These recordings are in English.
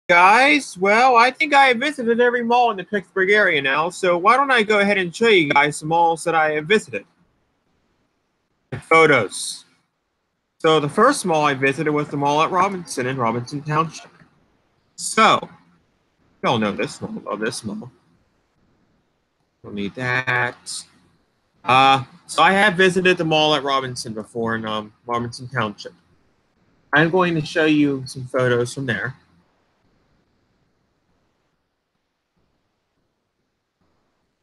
Guys, well, I think I have visited every mall in the Pittsburgh area now, so why don't I go ahead and show you guys some malls that I have visited. Photos. So the first mall I visited was the mall at Robinson in Robinson Township. So, you all know this mall. Love this mall. Don't need that. So I have visited the mall at Robinson before in Robinson Township. I'm going to show you some photos from there.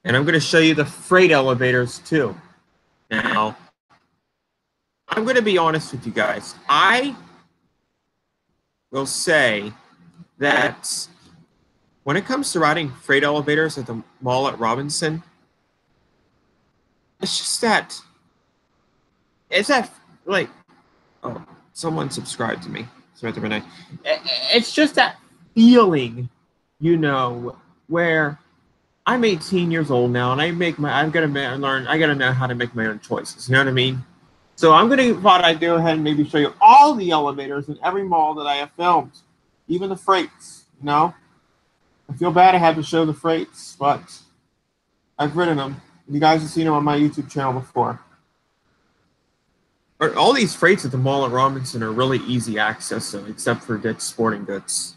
And I'm going to show you the freight elevators too. Now, I'm going to be honest with you guys. I will say that when it comes to riding freight elevators at the mall at Robinson, it's just that, like, oh, someone subscribed to me. It's just that feeling, where I'm 18 years old now, and I gotta know how to make my own choices. You know what I mean? So thought I'd go ahead and maybe show you all the elevators in every mall that I have filmed, even the freights. I feel bad I had to show the freights, but I've ridden them. You guys have seen them on my YouTube channel before. All these freights at the mall at Robinson are really easy access, except for Dick's Sporting Goods.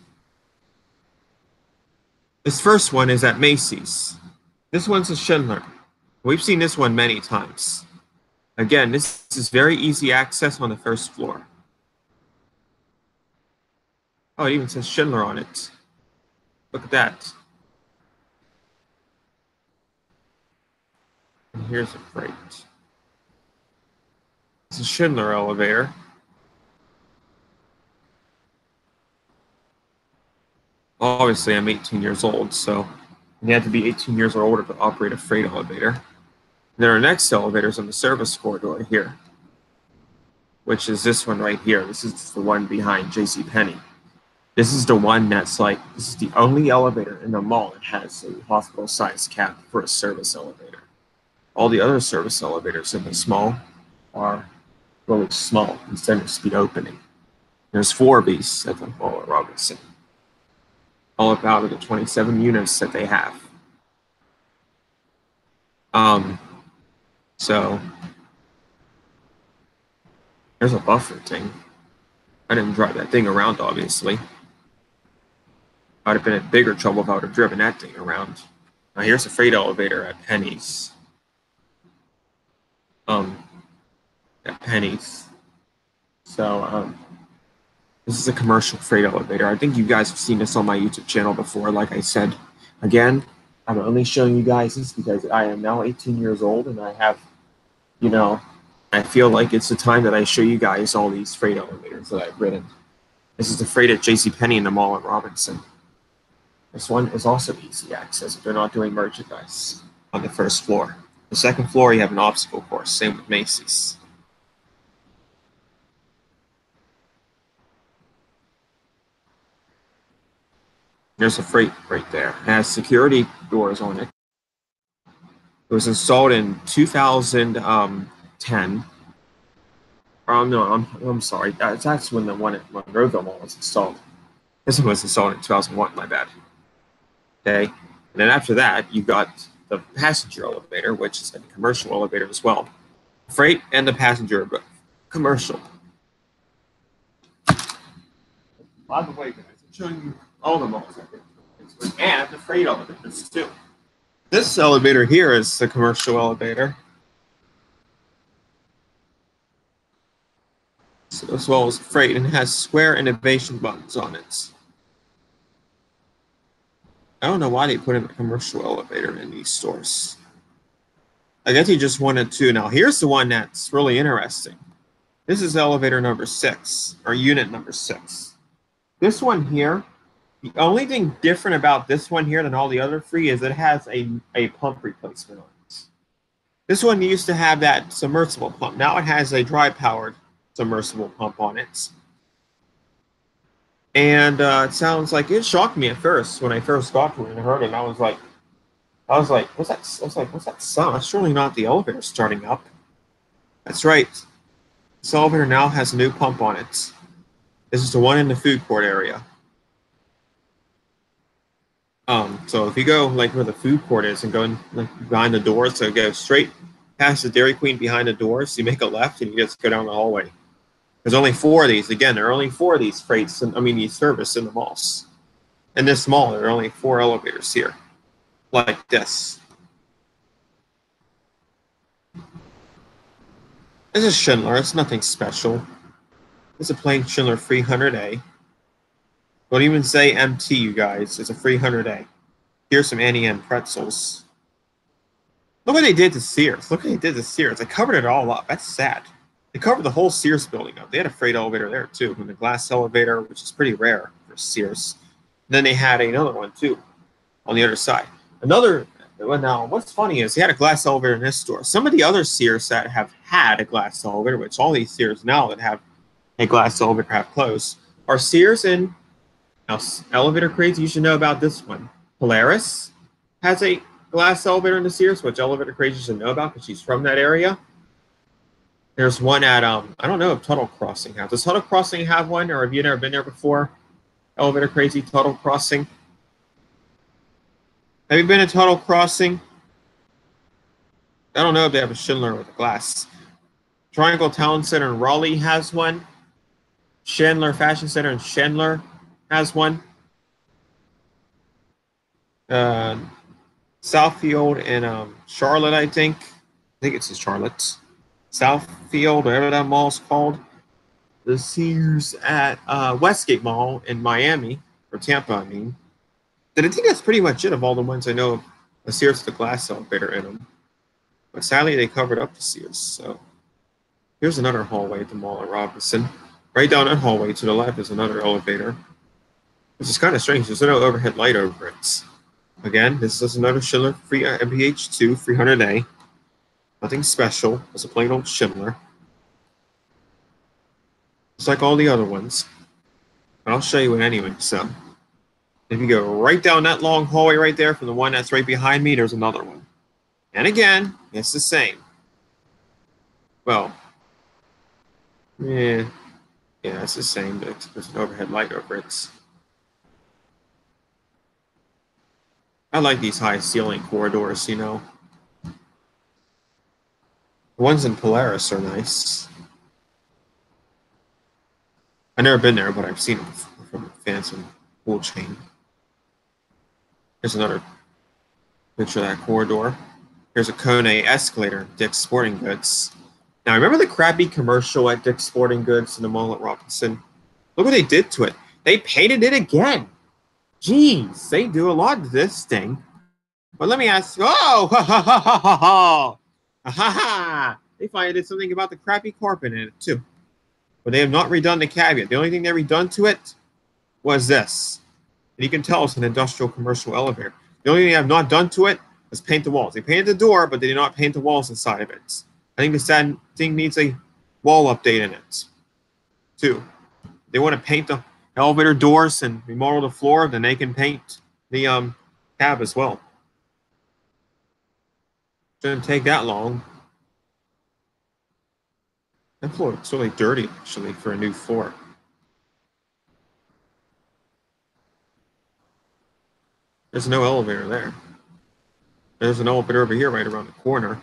This first one is at Macy's. This one's a Schindler. We've seen this one many times. Again, this is very easy access on the first floor. Oh, it even says Schindler on it. Look at that. And here's a freight. It's a Schindler elevator. Obviously, I'm 18 years old, so you have to be 18 years or older to operate a freight elevator. Then our next elevator is on the service corridor here, which is this one right here. This is the one behind JCPenney. This is the one this is the only elevator in the mall that has a hospital-sized cap for a service elevator. All the other service elevators in this mall are really small instead of speed opening. There's 4 of these at the mall at Robinson. All about of the 27 units that they have. So there's a buffer thing. I didn't drive that thing around, obviously. I'd have been in bigger trouble if I would have driven that thing around. Now here's a freight elevator at Penny's. At Penny's. So this is a commercial freight elevator. I think you guys have seen this on my YouTube channel before. Like I said, again, I'm only showing you guys this because I am now 18 years old and I have, I feel like it's the time that I show you guys all these freight elevators that I've ridden. This is the freight at JCPenney in the mall at Robinson. This one is also easy access if they're not doing merchandise on the first floor. The second floor, you have an obstacle course. Same with Macy's. There's a freight right there. It has security doors on it. It was installed in 2010. No, I'm sorry. That's when the one at Monroeville Mall was installed. This one was installed in 2001, my bad. Okay. And then after that, you got the passenger elevator, which is a commercial elevator as well. Freight and the passenger, but commercial. By the way, guys, I'm showing you all the malls and the freight elevators too. This elevator here is the commercial elevator, so, as well as freight, and it has square innovation buttons on it. I don't know why they put in a commercial elevator in these stores. I guess he just wanted to. Now here's the one that's really interesting. This is elevator number 6, or unit number 6. This one here, the only thing different about this one here than all the other 3 is it has a pump replacement on it. This one used to have that submersible pump. Now it has a dry-powered submersible pump on it. And it sounds like, it shocked me at first when I first got to it and heard it. I was like, what's that sound? That's surely not the elevator starting up. That's right. This elevator now has a new pump on it. This is the one in the food court area. So if you go like where the food court is and go in, like behind the doors, so go straight past the Dairy Queen behind the doors, you make a left and you just go down the hallway. There's only 4 of these. Again, there are only 4 of these freights, these service in the malls. In this mall, there are only 4 elevators here, like this. This is Schindler. It's nothing special. It's a plain Schindler 300A. Don't even say MT, you guys. It's a 300A. Here's some Annie Ann pretzels. Look what they did to Sears. Look what they did to Sears. They covered it all up. That's sad. They covered the whole Sears building up. They had a freight elevator there, too. And the glass elevator, which is pretty rare for Sears. Then they had another one, too, on the other side. Now, what's funny is they had a glass elevator in this store. Some of the other Sears that have had a glass elevator, which all these Sears now that have a glass elevator have closed, are Sears and now elevator crazy. You should know about this one. Polaris has a glass elevator in the Sears, which elevator crazy should know about because she's from that area. There's one at I don't know if Tuttle Crossing has. Does Tuttle Crossing have one, or have you never been there before? Elevator crazy, Tuttle Crossing. Have you been to Tuttle Crossing? I don't know if they have a Schindler with a glass. Triangle Town Center in Raleigh has one. Chandler Fashion Center in Chandler has one. Southfield in Charlotte, I think. I think it's in Charlotte. Southfield, whatever that mall's called. The Sears at Westgate Mall in Miami, or Tampa, I mean. And I think that's pretty much it of all the ones I know of the Sears with the glass elevator in them. But sadly, they covered up the Sears. So here's another hallway at the mall at Robinson. Right down that hallway to the left is another elevator, which is kind of strange. There's no overhead light over it. Again, this is another Schindler MPH2 300A. Nothing special. It's a plain old Schindler. It's like all the other ones. But I'll show you it anyway. So if you go right down that long hallway right there from the one that's right behind me, there's another one. And again, it's the same. Well, yeah, it's the same, but there's an overhead light over it. I like these high ceiling corridors, you know. The ones in Polaris are nice. I've never been there, but I've seen them from fans and pool chain. Here's another picture of that corridor. Here's a Kone escalator at Dick's Sporting Goods. Now, remember the crappy commercial at Dick's Sporting Goods in the mall at Robinson? Look what they did to it. They painted it again. Jeez, they do a lot to this thing. But let me ask you, oh, ha, ha, ha, ha, ha, ha. Ha, ha. They finally did something about the crappy carpet in it, too. But they have not redone the caveat. The only thing they redone to it was this. And you can tell it's an industrial commercial elevator. The only thing they have not done to it is paint the walls. They painted the door, but they did not paint the walls inside of it. I think this thing needs a wall update in it, too. They want to paint the elevator doors and remodel the floor, then they can paint the cab as well. Shouldn't take that long. That floor looks really dirty, actually, for a new floor. There's no elevator there. There's an elevator over here right around the corner.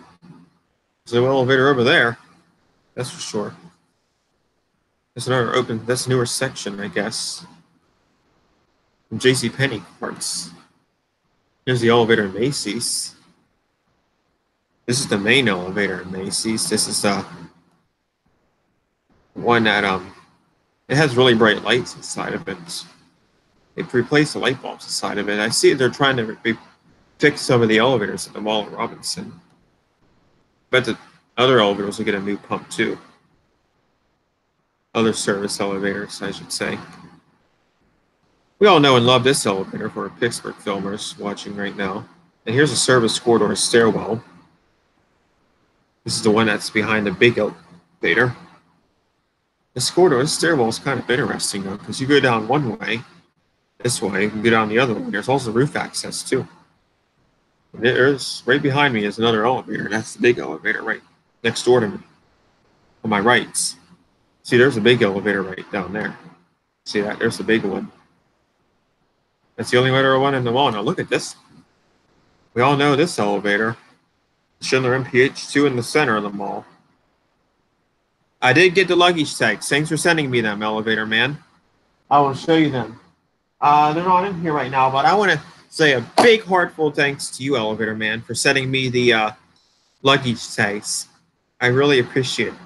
There's no elevator over there. That's for sure. There's another open, that's a newer section, I guess. From JCPenney parts. Here's the elevator in Macy's. This is the main elevator in Macy's. This is the one that it has really bright lights inside of it. They've replaced the light bulbs inside of it. I see they're trying to fix some of the elevators at the mall at Robinson. But the other elevators will get a new pump too. Other service elevators, I should say. We all know and love this elevator for Pittsburgh filmers watching right now. And here's a service corridor stairwell. This is the one that's behind the big elevator. This corridor, this stairwell is kind of interesting though, because you go down one way, this way, you can go down the other way. There's also roof access too. And there's right behind me is another elevator. That's the big elevator right next door to me. On my right. See, there's a big elevator right down there. See that? There's the big one. That's the only elevator one in the mall. Now look at this. We all know this elevator. Schindler MPH2 in the center of the mall. I did get the luggage tags. Thanks for sending me them, elevator man. I will show you them. They're not in here right now, but I want to say a big heartfelt thanks to you, elevator man, for sending me the luggage tags. I really appreciate it.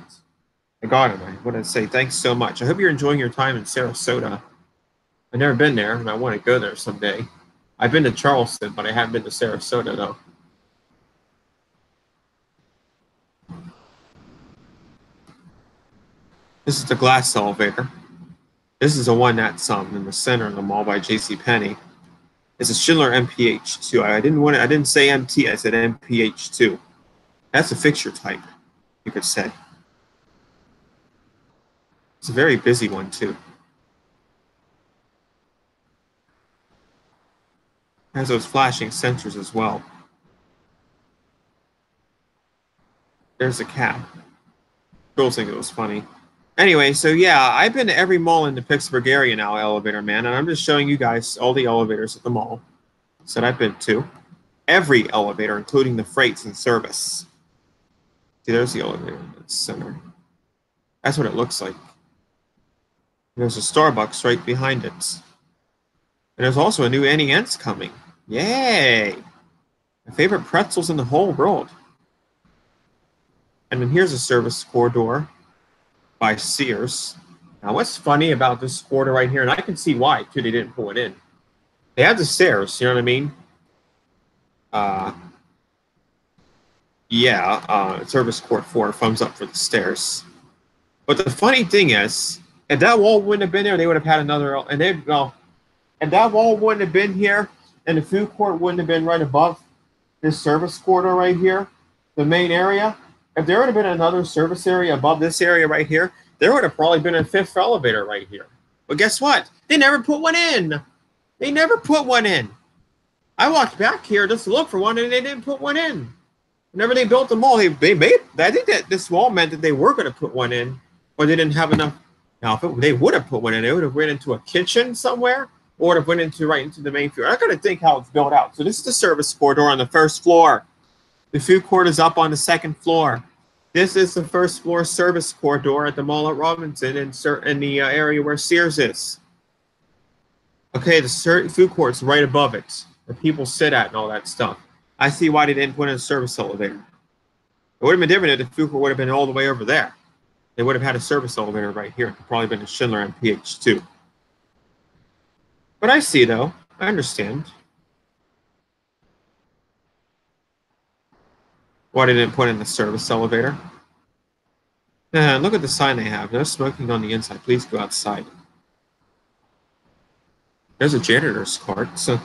I got them. I want to say thanks so much. I hope you're enjoying your time in Sarasota. I've never been there, and I want to go there someday. I've been to Charleston, but I haven't been to Sarasota, though. This is the glass elevator. This is the one that's in the center of the mall by JCPenney. It's a Schindler MPH2. I didn't say MT, I said MPH2. That's a fixture type, you could say. It's a very busy one, too. It has those flashing sensors as well. There's a cab. Girls think it was funny. Anyway, so yeah, I've been to every mall in the Pittsburgh area now, elevator man, and I'm just showing you guys all the elevators at the mall that I've been to. Every elevator, including the freights and service. See, there's the elevator in the center. That's what it looks like. There's a Starbucks right behind it. And there's also a new Annie Ent's coming. Yay! My favorite pretzels in the whole world. And then here's a service corridor by Sears. Now, what's funny about this corridor right here, and I can see why, too, they didn't pull it in. They have the stairs, you know what I mean? Service court 4, thumbs up for the stairs. But the funny thing is, if that wall wouldn't have been there, they would have had another, and they'd go, if that wall wouldn't have been here, and the food court wouldn't have been right above this service corridor right here, the main area, if there would have been another service area above this area right here, there would have probably been a 5th elevator right here. But guess what? They never put one in. They never put one in. I walked back here just to look for one, and they didn't put one in. Whenever they built the mall, they made. I think that this wall meant that they were going to put one in, or they didn't have enough. Now, if they would have put one in, they would have went into a kitchen somewhere, or would have went right into the main floor. I got to think how it's built out. So this is the service corridor on the 1st floor. The food court is up on the 2nd floor. This is the 1st floor service corridor at the mall at Robinson in the area where Sears is. Okay, the food court's right above it, where people sit at and all that stuff. I see why they didn't put in a service elevator. It would have been different if the food court would have been all the way over there. They would have had a service elevator right here. It could probably been a Schindler MPH2. But I see, though. I understand. Why they didn't put in the service elevator? Look at the sign they have. No smoking on the inside. Please go outside. There's a janitor's cart. So,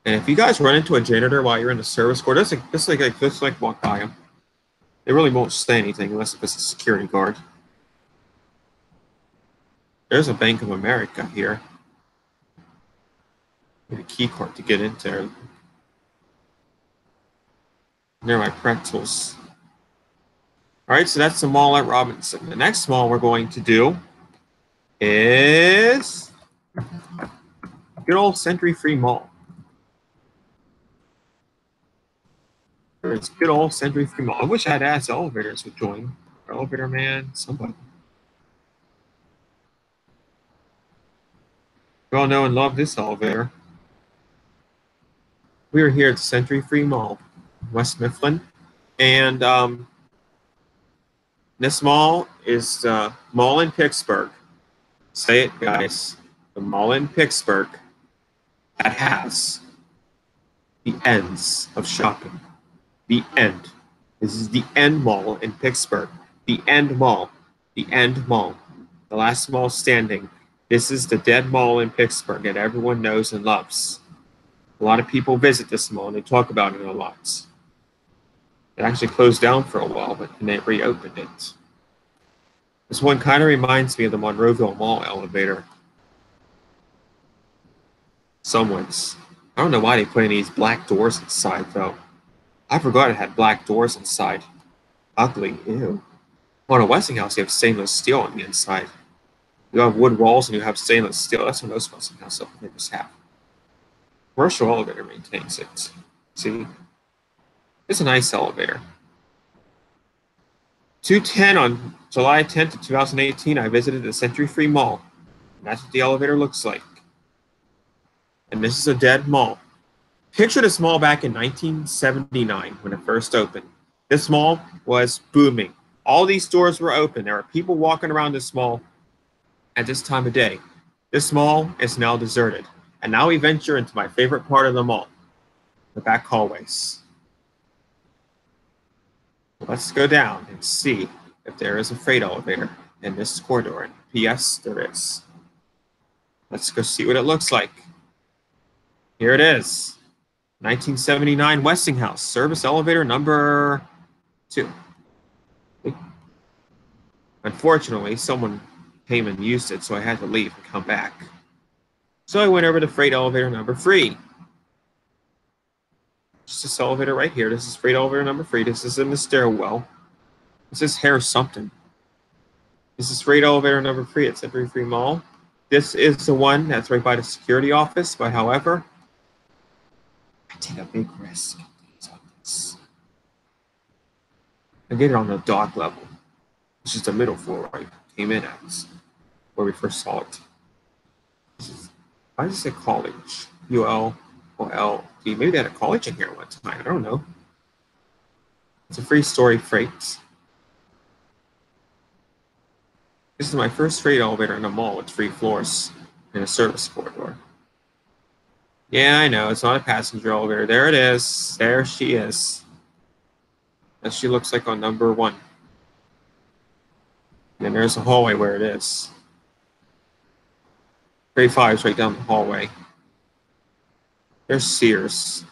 and if you guys run into a janitor while you're in the service court, just like walk by them. They really won't say anything unless it's a security guard. There's a Bank of America here. Need a key card to get into there. There are my pretzels. All right, so that's the mall at Robinson. The next mall we're going to do is good old Century Free Mall. It's good old Century Free Mall. I wish I had asked elevators would join. Elevator man, somebody. We all know and love this elevator. We are here at Century Free Mall, West Mifflin, and this mall is the mall in Pittsburgh. Say it, guys. The mall in Pittsburgh that has the ends of shopping. The end. This is the end mall in Pittsburgh. The end mall. The end mall. The last mall standing. This is the dead mall in Pittsburgh that everyone knows and loves. A lot of people visit this mall and they talk about it a lot. It actually closed down for a while, but then they reopened it. This one kind of reminds me of the Monroeville Mall elevator. Somewhat. I don't know why they put in these black doors inside, though. I forgot it had black doors inside. Ugly. Ew. On a Westinghouse, you have stainless steel on the inside. You have wood walls and you have stainless steel. That's what most Westinghouse elevators have. Commercial elevator maintains it. See, it's a nice elevator. 210 on July 10th of 2018, I visited the Century Free Mall. And that's what the elevator looks like. And this is a dead mall. Picture this mall back in 1979 when it first opened. This mall was booming. All these stores were open. There were people walking around this mall at this time of day. This mall is now deserted. And now we venture into my favorite part of the mall, the back hallways. Let's go down and see if there is a freight elevator in this corridor. And P.S. there is. Let's go see what it looks like. Here it is. 1979 Westinghouse, service elevator number 2. Unfortunately, someone came and used it, so I had to leave and come back. So I went over to freight elevator number 3. Just this elevator right here. This is freight elevator number 3. This is in the stairwell. This is hair something. This is freight elevator number 3 at Century Free Mall. This is the one that's right by the security office, but however, I take a big risk on this. I get it on the dock level, which is the middle floor where I came in at, where we first saw it. Why does it say college? U-L-O-L-D. Maybe they had a college in here one time. I don't know. It's a 3-story freight. This is my first freight elevator in a mall with 3 floors in a service corridor. Yeah, I know. It's not a passenger elevator. There it is. There she is. As she looks like on number 1. And there's a hallway where it is. Grade 5 is right down the hallway. There's Sears.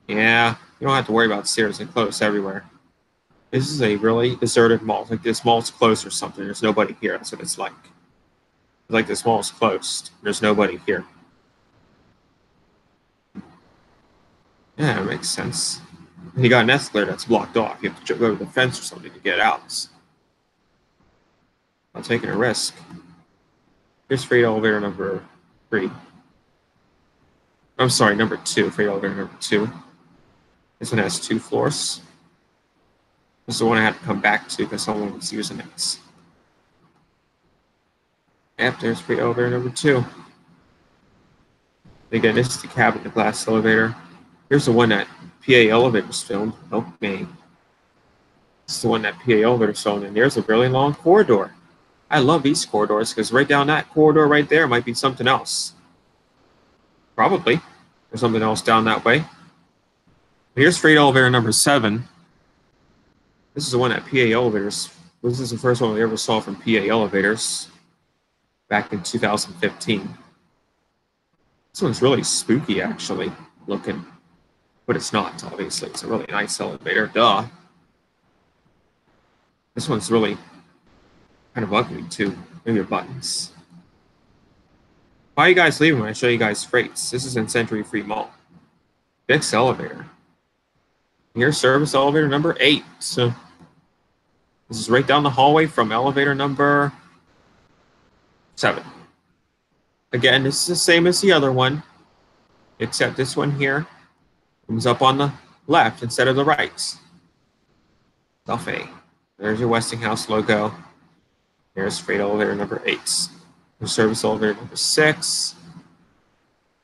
Yeah, you don't have to worry about Sears. They close everywhere. This is a really deserted mall. Like this mall's closed or something. There's nobody here. That's what it's like. It's like this mall's closed. There's nobody here. Yeah, that makes sense. And you got an escalator that's blocked off. You have to go to the fence or something to get out. I'm taking a risk. Here's freight elevator number 3. I'm sorry, number 2. Freight elevator number 2. This one has 2 floors. This is the one I had to come back to because someone was using it. Yep, there's freight elevator number 2. Again, this is the cabin, the glass elevator. Here's the one that PA Elevators filmed. Oh, me. This is the one that PA Elevators filmed, and there's a really long corridor. I love these corridors because right down that corridor right there might be something else. Probably. There's something else down that way. Here's freight elevator number 7. This is the one that PA Elevators. This is the first one we ever saw from PA Elevators back in 2015. This one's really spooky, actually, looking. But it's not, obviously. It's a really nice elevator. Duh. This one's really kind of ugly, too. Maybe your buttons. Why are you guys leaving when I show you guys freights? This is in Century Free Mall. Fixed elevator. Here's service elevator number 8. So this is right down the hallway from elevator number 7. Again, this is the same as the other one, except this one here comes up on the left instead of the right. Buffet. There's your Westinghouse logo. Here's freight elevator number 8. Here's service elevator number 6.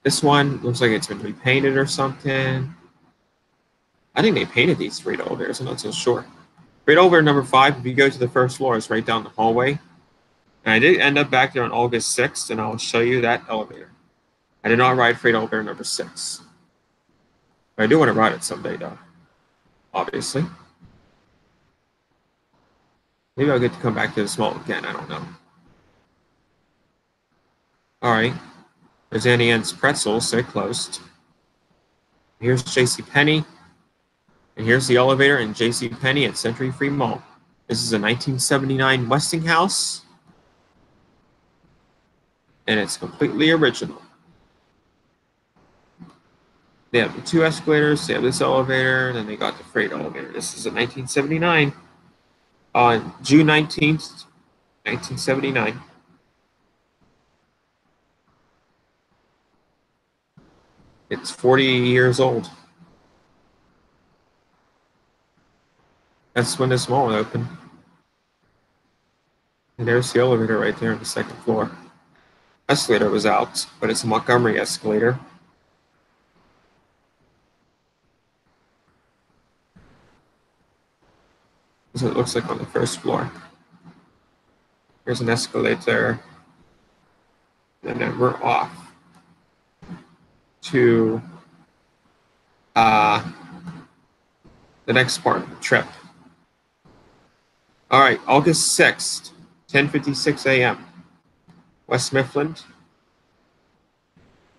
This one looks like it's been repainted or something. I think they painted these freight elevators. I'm not so sure. Freight elevator number 5, if you go to the first floor, is right down the hallway. And I did end up back there on August 6th, and I'll show you that elevator. I did not ride freight elevator number 6. But I do want to ride it someday, though. Obviously. Maybe I'll get to come back to this mall again. I don't know. All right. There's Annie Ann's Pretzels. They closed. Here's JCPenney. And here's the elevator in JCPenney at Century Free Mall. This is a 1979 Westinghouse. And it's completely original. They have the 2 escalators, they have this elevator, and then they got the freight elevator. This is a 1979. On June 19th, 1979. It's 40 years old. That's when this mall opened. And there's the elevator right there on the second floor. Escalator was out, but it's a Montgomery escalator. That's what it looks like on the first floor. Here's an escalator. And then we're off to the next part of the trip. All right, August 6th, 10:56 a.m. West Mifflin,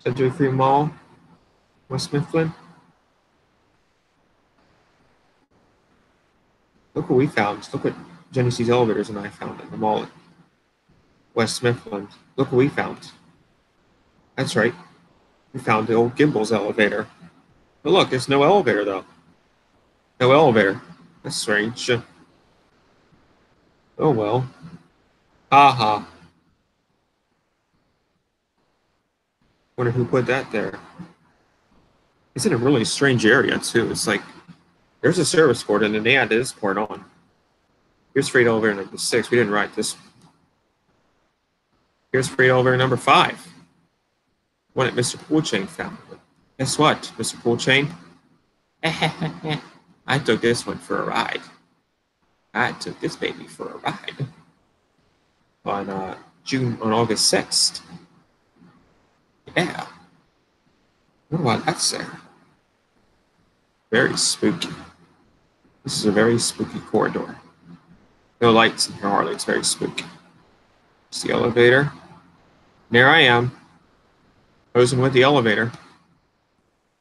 Century Free Mall, West Mifflin. Look what we found. Look what Jenny C's Elevators and I found in the mall at West Mifflin. Look what we found. That's right. We found the old Gimbel's elevator. But look, there's no elevator, though. No elevator. That's strange. Oh, well. Aha. Wonder who put that there. It's in a really strange area, too. It's like, there's a service port, and then they added this port on. Here's freight elevator number 6. We didn't write this. Here's freight elevator number 5. One that Mr. Poolchain found. Guess what, Mr. Poolchain? I took this one for a ride. I took this baby for a ride. On August 6th. Yeah. What about that, sir? Very spooky. This is a very spooky corridor. No lights in here hardly. It's very spooky. It's the elevator. And there I am, posing with the elevator.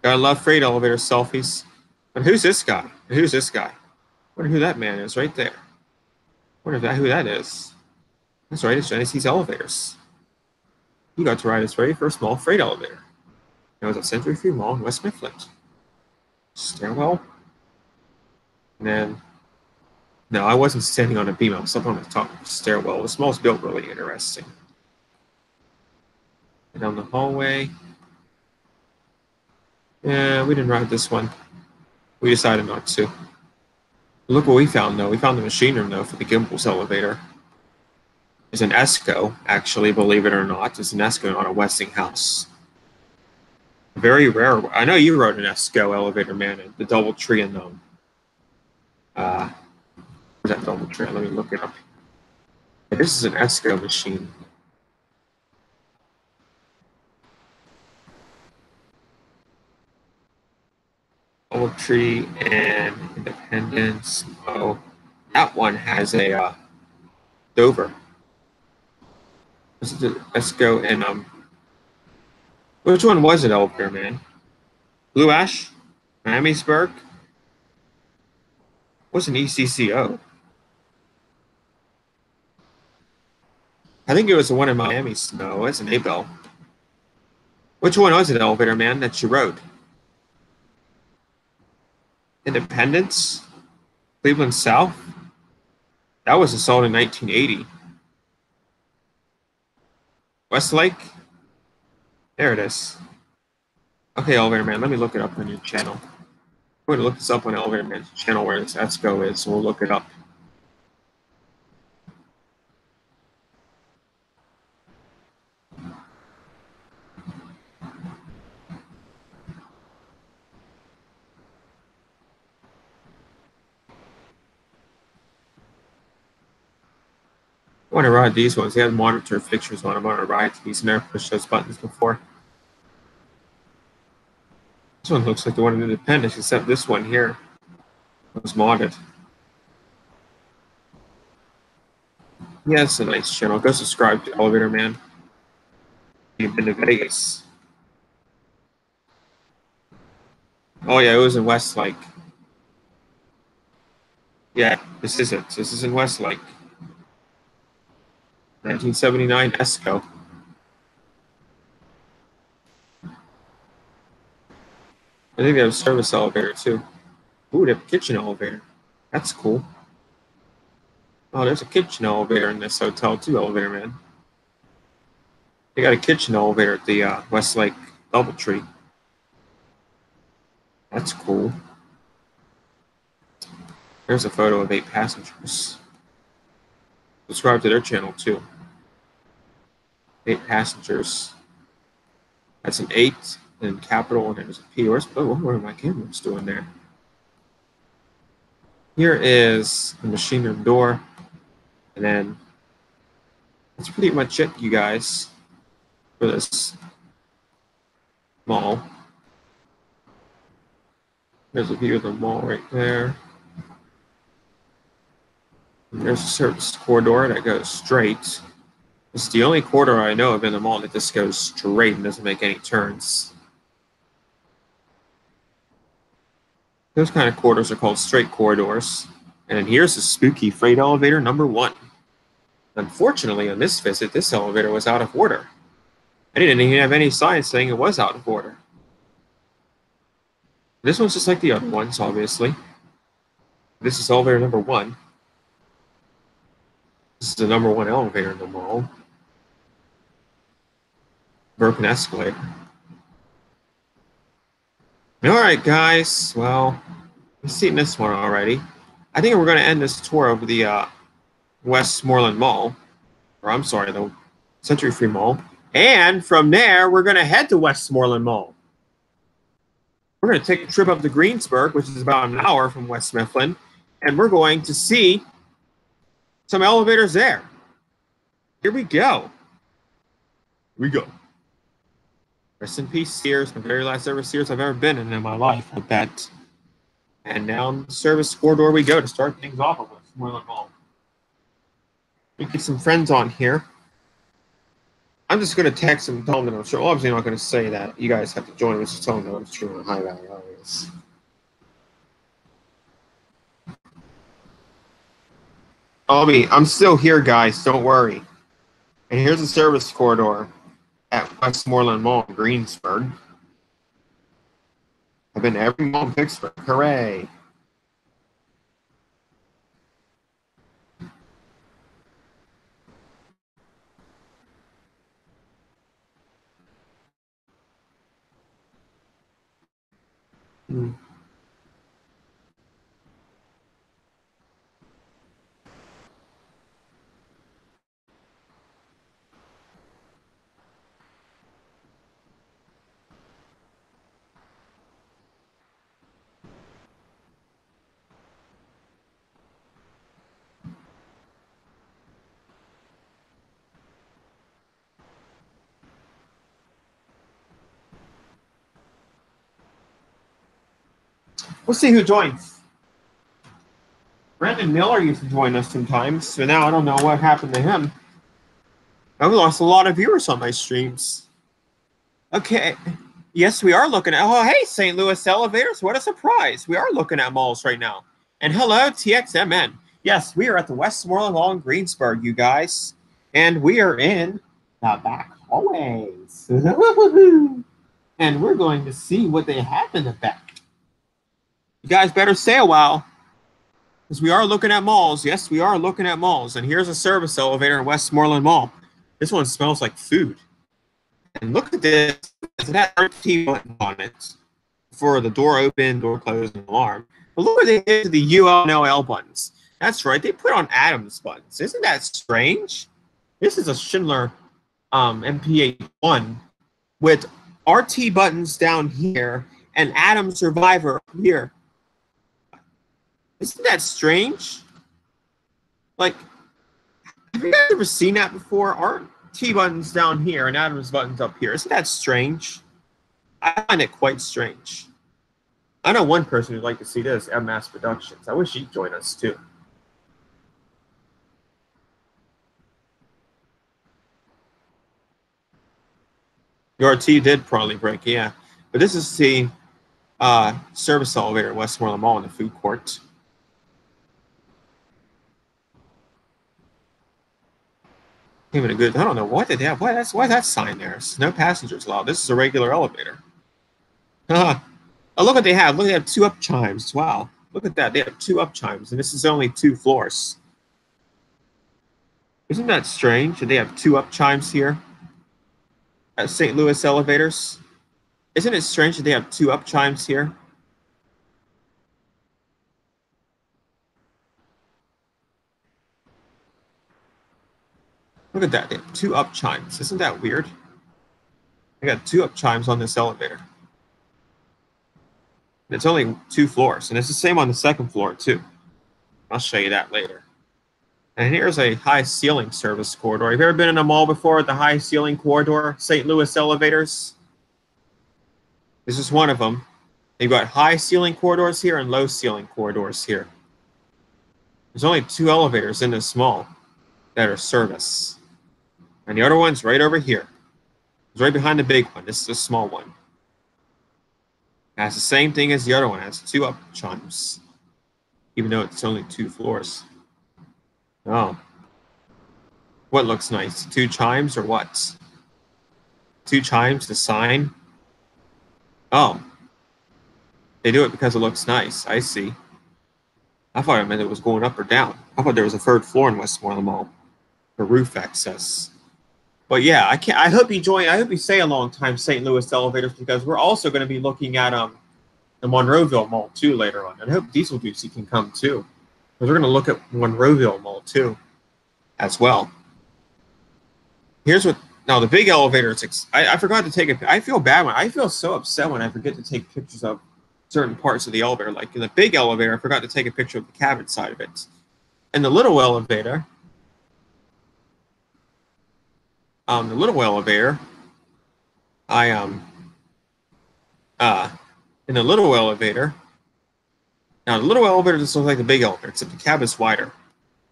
Gotta love freight elevator selfies. But who's this guy? Who's this guy? Wonder who that man is right there. Wonder who that is. That's right, it's Genesis Elevators. He got to ride his very first mall freight elevator. It was at Century Free Mall in West Mifflin. Stairwell. And then, no, I wasn't standing on a beam. I was up on the top of the stairwell. This mall's built really interesting. And down the hallway. Yeah, we didn't ride this one. We decided not to. Look what we found, though. We found the machine room, though, for the Gimbel's elevator. There's an ESCO, actually, believe it or not. There's an ESCO on a Westinghouse. Very rare. I know you rode an ESCO elevator, man. The DoubleTree and where's that DoubleTree? Let me look it up. This is an ESCO machine. DoubleTree and Independence. Oh, that one has a Dover. This is the ESCO and which one was it, elevator man? Blue Ash? Miamisburg? What's an ECCO? I think it was the one in Miami. No, it's an A-Bell. Which one was it, elevator man, that you rode? Independence? Cleveland South? That was installed in 1980. Westlake? There it is. Okay, elevator man, let me look it up on your channel. I'm going to look this up on elevator man's channel where this ESCO is, so we'll look it up. I want to ride these ones. They had monitor fixtures on them. I want to ride these. Never pushed those buttons before. This one looks like the one in Independence, except this one here was modded. Yeah, it's a nice channel. Go subscribe to Elevator Man. You've been to Vegas. Oh yeah, it was in Westlake. Yeah, this is it. This is in Westlake. 1979 ESCO. I think they have a service elevator too. Ooh, they have a kitchen elevator. That's cool. Oh, there's a kitchen elevator in this hotel too, elevator man. They got a kitchen elevator at the Westlake DoubleTree. That's cool. There's a photo of 8 passengers. Subscribe to their channel too. 8 passengers. That's an 8 in capital, and there's a P. What are my cameras doing there? Here is the machine room door, and then that's pretty much it, you guys, for this mall. There's a view of the mall right there. And there's a service corridor that goes straight. It's the only corridor I know of in the mall that just goes straight and doesn't make any turns. Those kind of corridors are called straight corridors. And then here's the spooky freight elevator number 1. Unfortunately, on this visit, this elevator was out of order. I didn't even have any signs saying it was out of order. This one's just like the other ones, obviously. This is elevator number 1. This is the number 1 elevator in the mall. Broken escalator. All right, guys. Well, we've seen this one already. I think we're going to end this tour of the Westmoreland Mall. Or I'm sorry, the Century Free Mall. And from there, we're going to head to Westmoreland Mall. We're going to take a trip up to Greensburg, which is about an hour from West Mifflin. And we're going to see some elevators there. Here we go. Here we go. Rest in peace, Sears. The very last ever Sears I've ever been in my life, I bet. And down the service corridor we go to start things off with Westmoreland Mall. We get some friends on here. I'm just going to text them and tell them that I'm sure. Well, obviously, I'm not going to say that. You guys have to join me. Just tell them that I'm streaming high value areas. I'm still here, guys. Don't worry. And here's the service corridor at Westmoreland Mall in Greensburg. I've been to every mall in Pittsburgh. Hooray. We'll see who joins. Brandon Miller used to join us sometimes, so now I don't know what happened to him. I've lost a lot of viewers on my streams. Okay. Yes, we are looking at... Oh, hey, St. Louis Elevators. What a surprise. We are looking at malls right now. And hello, TXMN. Yes, we are at the Westmoreland Mall in Greensburg, you guys. And we are in the back hallways. And we're going to see what they have in the back. You guys better stay a while, because we are looking at malls. Yes, we are looking at malls. And here's a service elevator in Westmoreland Mall. This one smells like food. And look at this. It has an RT button on it for the door open, door closed, and alarm. But look what they did to the UL and LL buttons. That's right. They put on Adams buttons. Isn't that strange? This is a Schindler MP81 with RT buttons down here and Adam Survivor up here. Isn't that strange? Like, have you guys ever seen that before? RT buttons down here and Adam's buttons up here. Isn't that strange? I find it quite strange. I know one person who'd like to see this, MS Productions. I wish he'd join us too. The RT did probably break, yeah. But this is the service elevator at Westmoreland Mall in the food court. Even a good, I don't know what did they have. Why is that sign there? No passengers allowed. This is a regular elevator. Oh, look what they have. Look, they have 2 up chimes. Wow. Look at that. They have 2 up chimes, and this is only 2 floors. Isn't that strange that they have 2 up chimes here at St. Louis Elevators? Isn't it strange that they have 2 up chimes here Look at that. They have 2 up chimes. Isn't that weird? I got 2 up chimes on this elevator. And it's only 2 floors, and it's the same on the 2nd floor too. I'll show you that later. And here's a high ceiling service corridor. Have you ever been in a mall before with the high ceiling corridor, St. Louis elevators? This is one of them. You've got high ceiling corridors here and low ceiling corridors here. There's only 2 elevators in this mall that are service. And the other one's right over here. It's right behind the big one. This is a small one. It has the same thing as the other one. It has 2 up chimes, even though it's only 2 floors. Oh. What looks nice? 2 chimes or what? 2 chimes to sign? Oh. They do it because it looks nice. I see. I thought it meant it was going up or down. I thought there was a 3rd floor in Westmoreland Mall for roof access. But yeah, I hope you join. I hope you stay a long time, St. Louis elevators, because we're also going to be looking at the Monroeville Mall too later on. And I hope Diesel Juicy can come too, because we're going to look at Monroeville Mall too, as well. Here's what. Now the big elevator is. I forgot to take a. I feel bad when I feel so upset when I forget to take pictures of certain parts of the elevator. Like in the big elevator, I forgot to take a picture of the cabin side of it. In the little elevator. The little elevator, in the little elevator, now the little elevator just looks like the big elevator, except the cabin's wider.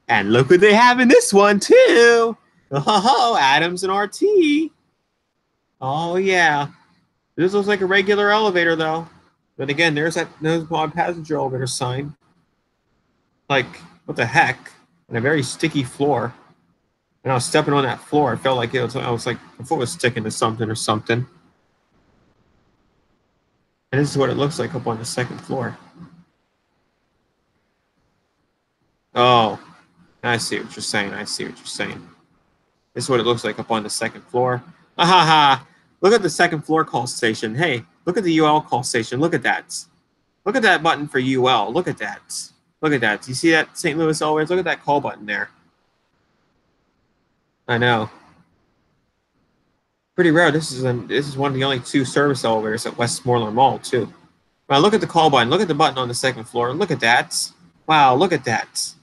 And look what they have in this one, too. Oh, Adams and RT. Oh, yeah. This looks like a regular elevator, though. But again, there's that no passenger elevator sign. Like, what the heck? And a very sticky floor. And I was stepping on that floor. I felt like I was like my foot was sticking to something or something. And this is what it looks like up on the 2nd floor. Oh, I see what you're saying. I see what you're saying. This is what it looks like up on the 2nd floor. Ha! Look at the 2nd floor call station. Hey, look at the UL call station. Look at that. Look at that button for UL. Look at that. Look at that. Do you see that, St. Louis elevators? Look at that call button there. I know. Pretty rare. This is one of the only 2 service elevators at Westmoreland Mall too. Now look at the call button. Look at the button on the 2nd floor. Look at that. Wow, look at that.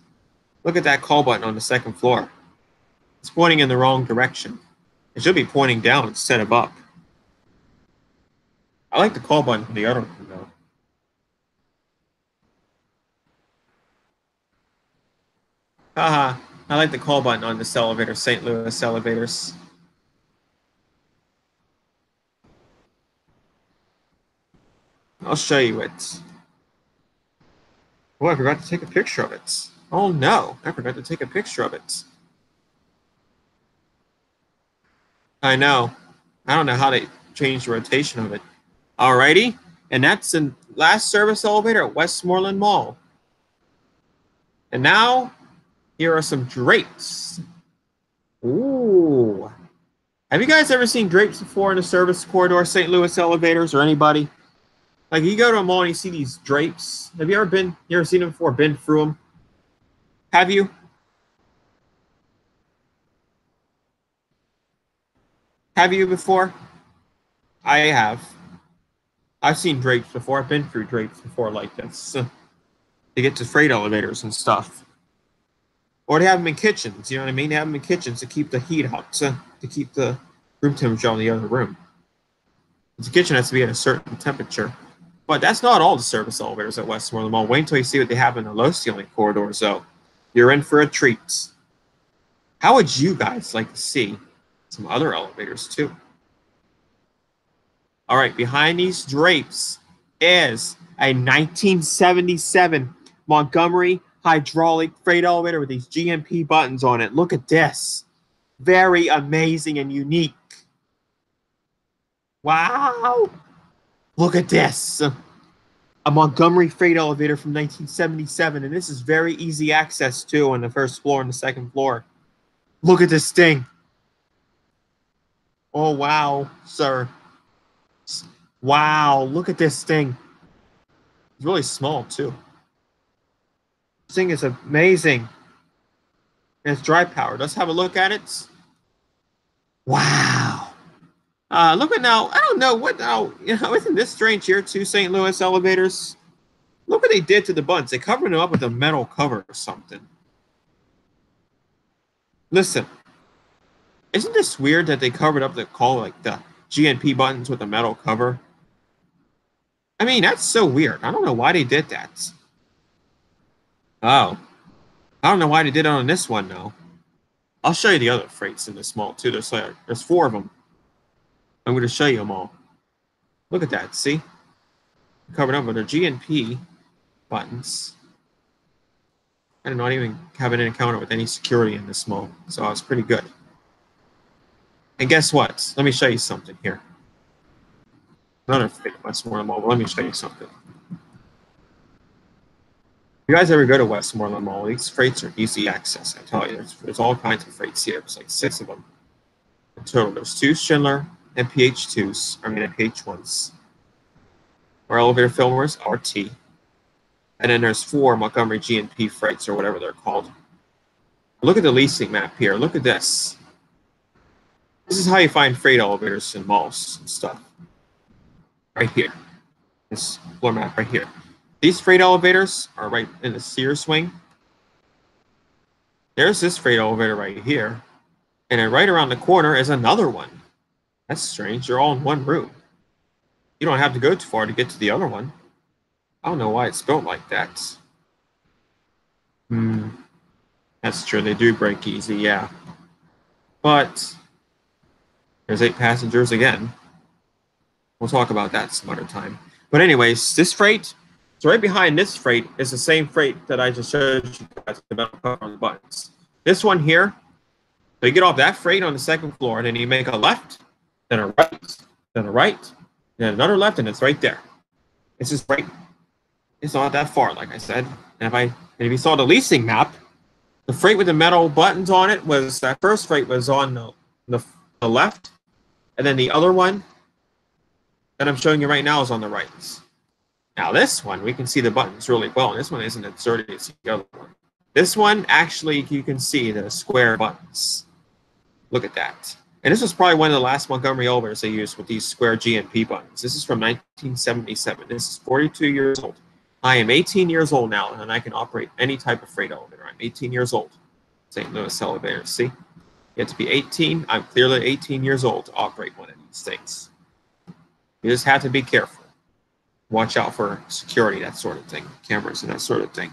Look at that call button on the 2nd floor. It's pointing in the wrong direction. It should be pointing down instead of up. I like the call button from the other one though. Haha. I like the call button on this elevator, St. Louis elevators. I'll show you it. Oh, I forgot to take a picture of it. Oh no, I forgot to take a picture of it. I know. I don't know how to change the rotation of it. Alrighty, and that's the last service elevator at Westmoreland Mall. And now, here are some drapes. Ooh. Have you guys ever seen drapes before in the service corridor, St. Louis elevators, or anybody? Like, you go to a mall and you see these drapes. Have you ever seen them before, been through them? Have you? Have you before? I have. I've seen drapes before. I've been through drapes before like this. To get to freight elevators and stuff. Or they have them in kitchens, you know what I mean? They have them in kitchens to keep the heat out, to keep the room temperature in the other room. The kitchen has to be at a certain temperature. But that's not all the service elevators at Westmoreland Mall. Wait until you see what they have in the low ceiling corridors, though. You're in for a treat. How would you guys like to see some other elevators, too? All right, behind these drapes is a 1977 Montgomery hydraulic freight elevator with these GMP buttons on it. Look at this. Very amazing and unique. Wow. Look at this. A Montgomery freight elevator from 1977, and this is very easy access too on the 1st floor and the 2nd floor. Look at this thing. Oh, wow, sir. Wow, look at this thing. It's really small too. This thing is amazing. And it's dry powered. Let's have a look at it. Wow. Look at now. I don't know what now. Isn't this strange here too? St. Louis elevators. Look what they did to the buttons. They covered them up with a metal cover or something. Listen, isn't this weird that they covered up the GNP buttons with a metal cover? I mean, that's so weird. I don't know why they did that. Oh, I don't know why they did it on this one though. I'll show you the other freights in this mall too. There's 4 of them. I'm going to show you them all. Look at that. See, covered up with their GNP buttons. I did not even have an encounter with any security in this mall, so I was pretty good. And guess what? Let me show you something here. Another freight Westmoreland Mall. But let me show you something. You guys ever go to Westmoreland Mall? These freights are easy access. I tell you, there's all kinds of freights here. There's like 6 of them in total. There's 2 Schindler MPH2s. I mean MPH1s. Or elevator filmers, RT. And then there's 4 Montgomery GNP freights, or whatever they're called. Look at the leasing map here. Look at this. This is how you find freight elevators in malls and stuff. Right here. This floor map right here. These freight elevators are right in the Sears wing. There's this freight elevator right here. And then right around the corner is another one. That's strange. They're all in one room. You don't have to go too far to get to the other one. I don't know why it's built like that. That's true. They do break easy, yeah. But there's 8 passengers again. We'll talk about that some other time. But anyways, this freight, so right behind this freight is the same freight that I just showed you guys, the metal cover on the buttons. This one here, so you get off that freight on the 2nd floor, and then you make a left, then a right, then a right, then another left, and it's right there. It's just right. It's not that far, like I said. And if you saw the leasing map, the freight with the metal buttons on it was, that first freight was on the left, and then the other one that I'm showing you right now is on the right. Now this one, we can see the buttons really well, and this one isn't as dirty as the other one. This one, actually, you can see the square buttons. Look at that. And this was probably one of the last Montgomery elevators they used with these square GNP buttons. This is from 1977. This is 42 years old. I am 18 years old now, and I can operate any type of freight elevator. I'm 18 years old. St. Louis elevator. See? You have to be 18. I'm clearly 18 years old to operate one of these things. You just have to be careful. Watch out for security, that sort of thing. Cameras and that sort of thing.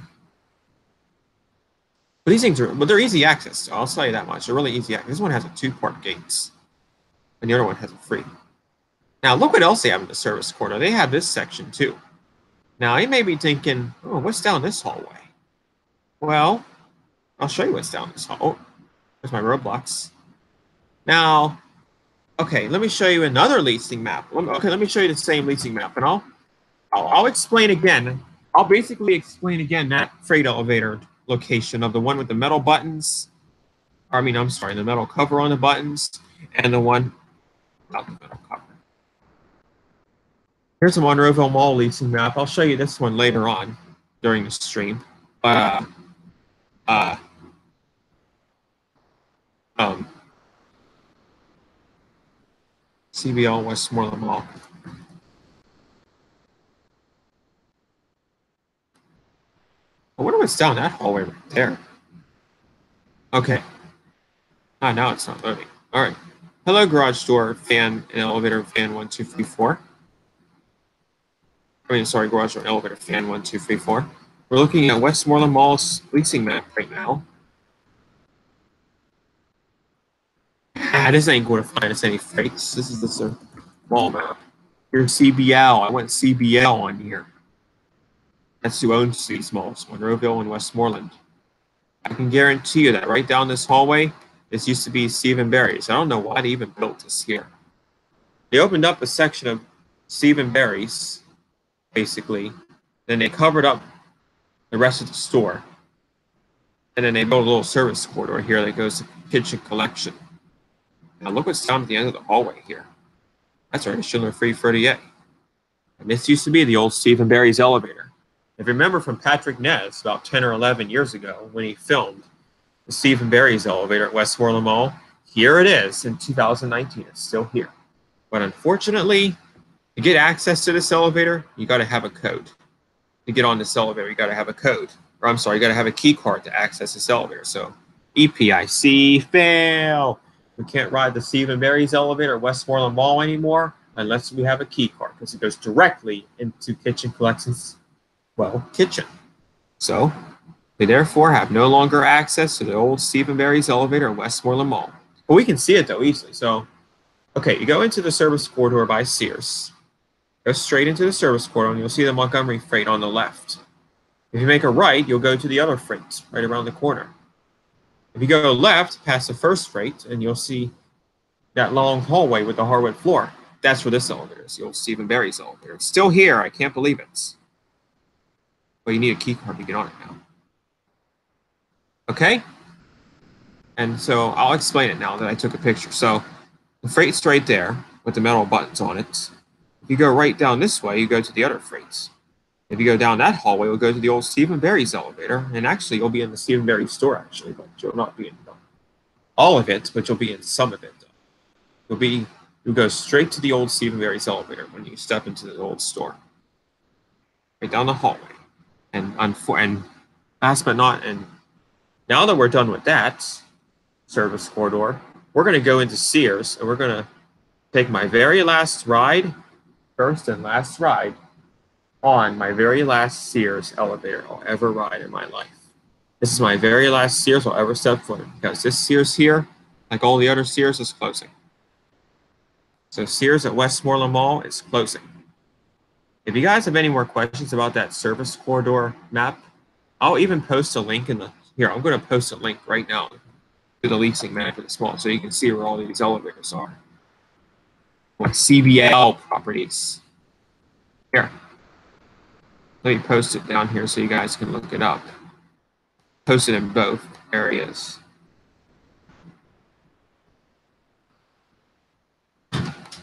But these things they're easy access. So I'll tell you that much. They're really easy access. This one has a 2-part gates. And the other one has a free. Now, look what else they have in the service corridor. They have this section, too. Now, you may be thinking, oh, what's down this hallway? Well, I'll show you what's down this hall. Oh, there's my roadblocks. Now, okay, let me show you another leasing map. Okay, let me show you the same leasing map, and I'll explain again. I'll basically explain again that freight elevator location of the one with the metal buttons. I mean, I'm sorry, the metal cover on the buttons, and the one without the metal cover. Here's the Monroeville Mall leasing map. I'll show you this one later on during the stream. CBL Westmoreland Mall. I wonder what's down that hallway right there. Okay. Now it's not loading. All right. Hello, garage door fan and elevator fan 1, 2, 3, 4. Sorry, garage door elevator fan 1, 2, 3, 4. We're looking at Westmoreland Mall's leasing map right now. This ain't going to find us any freights. This is the mall map. Here's CBL. I went CBL on here. That's who owns these malls, Monroeville and Westmoreland. I can guarantee you that right down this hallway, this used to be Stephen Barry's. I don't know why they even built this here. They opened up a section of Stephen Barry's, basically. Then they covered up the rest of the store. And then they built a little service corridor here that goes to kitchen collection. Now look what's down at the end of the hallway here. That's right, Schindler 338. And this used to be the old Stephen Barry's elevator. If you remember from Patrick Nez about 10 or 11 years ago when he filmed the Stephen Barry's elevator at Westmoreland Mall, here it is in 2019. It's still here. But unfortunately, to get access to this elevator, you got to have a code. To get on this elevator, you got to have a code. Or I'm sorry, you got to have a key card to access this elevator. So EPIC, fail. We can't ride the Stephen Barry's elevator at Westmoreland Mall anymore unless we have a key card, because it goes directly into Kitchen Collections, well, kitchen. So they therefore have no longer access to the old Stephen Barry's elevator at Westmoreland Mall. But we can see it though easily. So, okay, you go into the service corridor by Sears. Go straight into the service corridor and you'll see the Montgomery freight on the left. If you make a right, you'll go to the other freight right around the corner. If you go left past the first freight, and you'll see that long hallway with the hardwood floor. That's where this elevator is, the old Stephen Barry's elevator. It's still here. I can't believe it. But you need a key card to get on it now. Okay? And so I'll explain it now that I took a picture. So the freight's right there with the metal buttons on it. If you go right down this way, you go to the other freights. If you go down that hallway, we'll go to the old Stephen Barry's elevator. And actually, you'll be in the Stephen Barry store, actually. But you'll not be in all of it, but you'll be in some of it. You'll go straight to the old Stephen Barry's elevator when you step into the old store. Right down the hallway. And last but not, and now that we're done with that service corridor, we're going to go into Sears, and we're going to take my very last ride, first and last ride, on my very last Sears elevator I'll ever ride in my life. This is my very last Sears I'll ever step foot in, because this Sears here, like all the other Sears, is closing. So Sears at Westmoreland Mall is closing. If you guys have any more questions about that service corridor map, I'll even post a link in the, here, I'm going to post a link right now to the leasing map of this mall so you can see where all these elevators are. Like CBL properties. Here. Let me post it down here so you guys can look it up. Post it in both areas.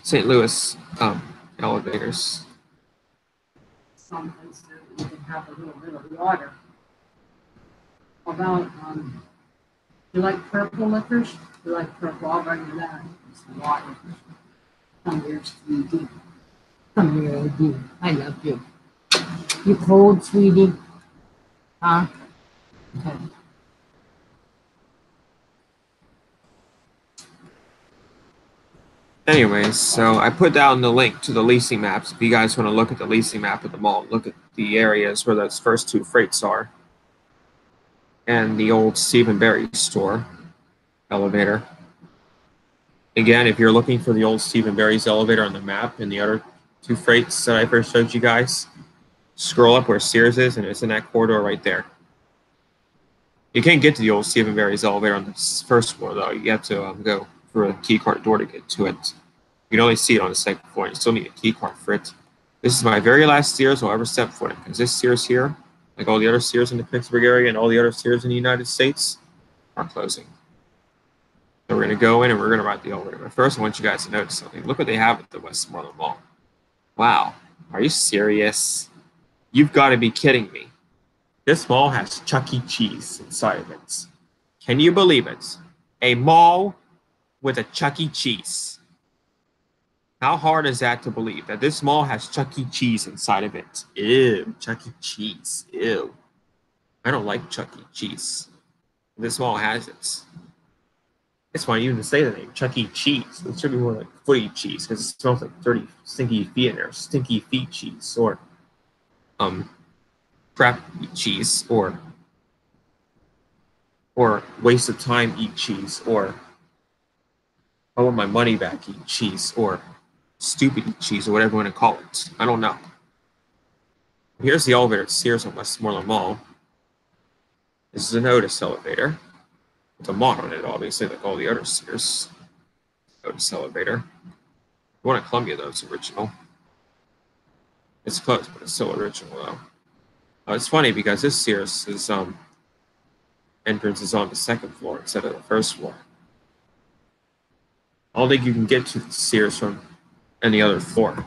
St. Louis elevators. Some places you can have a little bit of water. How about, you like purple liquors? You like purple? I'll bring you that. It's water. Come here, sweetie. Come here, AD. I love you. You cold, sweetie? Huh? Okay. Anyways, so I put down the link to the leasing maps. If you guys want to look at the leasing map of the mall, look at the areas where those first two freights are. And the old Stephen Barry store elevator. Again, if you're looking for the old Stephen Barry's elevator on the map and the other two freights that I first showed you guys, scroll up where Sears is, and it's in that corridor right there. You can't get to the old Stephen Barry's elevator on the first floor, though. You have to go through a key card door to get to it. You can only see it on the second floor. You still need a key card for it. This is my very last Sears I'll ever step foot in, because this Sears here, like all the other Sears in the Pittsburgh area and all the other Sears in the United States, are closing. So we're going to go in and we're going to ride the elevator. But first, I want you guys to notice something. Look what they have at the Westmoreland Mall. Wow. Are you serious? You've got to be kidding me. This mall has Chuck E. Cheese inside of it. Can you believe it? A mall with a Chuck E. Cheese. How hard is that to believe that this mall has Chuck E. Cheese inside of it? Ew, Chuck E. Cheese. Ew. I don't like Chuck E. Cheese. This mall has it. It's funny even to say the name, Chuck E. Cheese. It should be more like footy cheese because it smells like dirty, stinky feet in there. Stinky feet cheese, or crap eat cheese, or waste of time eat cheese, or I want my money back eat cheese, or stupid eat cheese, or whatever you want to call it. I don't know. Here's the elevator at Sears on Westmoreland Mall. This is an Otis elevator. With a mod on it, obviously, like all the other Sears. Otis elevator. The one at Columbia, though, it's original. It's closed, but it's still original, though. It's funny because this Sears is entrance is on the second floor instead of the first floor. I don't think you can get to the Sears from any other floor.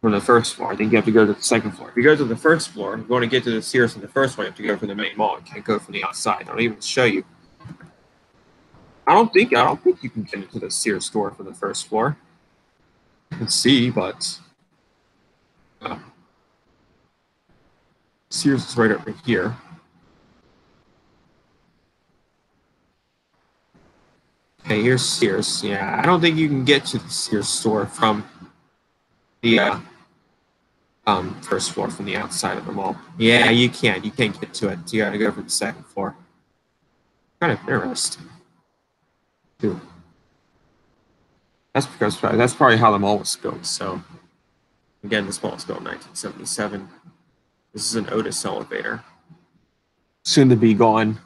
From the first floor, I think you have to go to the second floor. If you go to the first floor, if you want to get to the Sears from the first floor, you have to go from the main mall. You can't go from the outside. I'll even show you I don't think you can get into the Sears store from the first floor. You can see, but Sears is right over here. Okay, here's Sears. Yeah, I don't think you can get to the Sears store from the first floor from the outside of the mall. Yeah, you can't. You can't get to it. You got to go for the second floor. Kind of interesting, too. That's probably how the mall was built. So, again, this mall was built in 1977. This is an Otis elevator. Soon to be gone.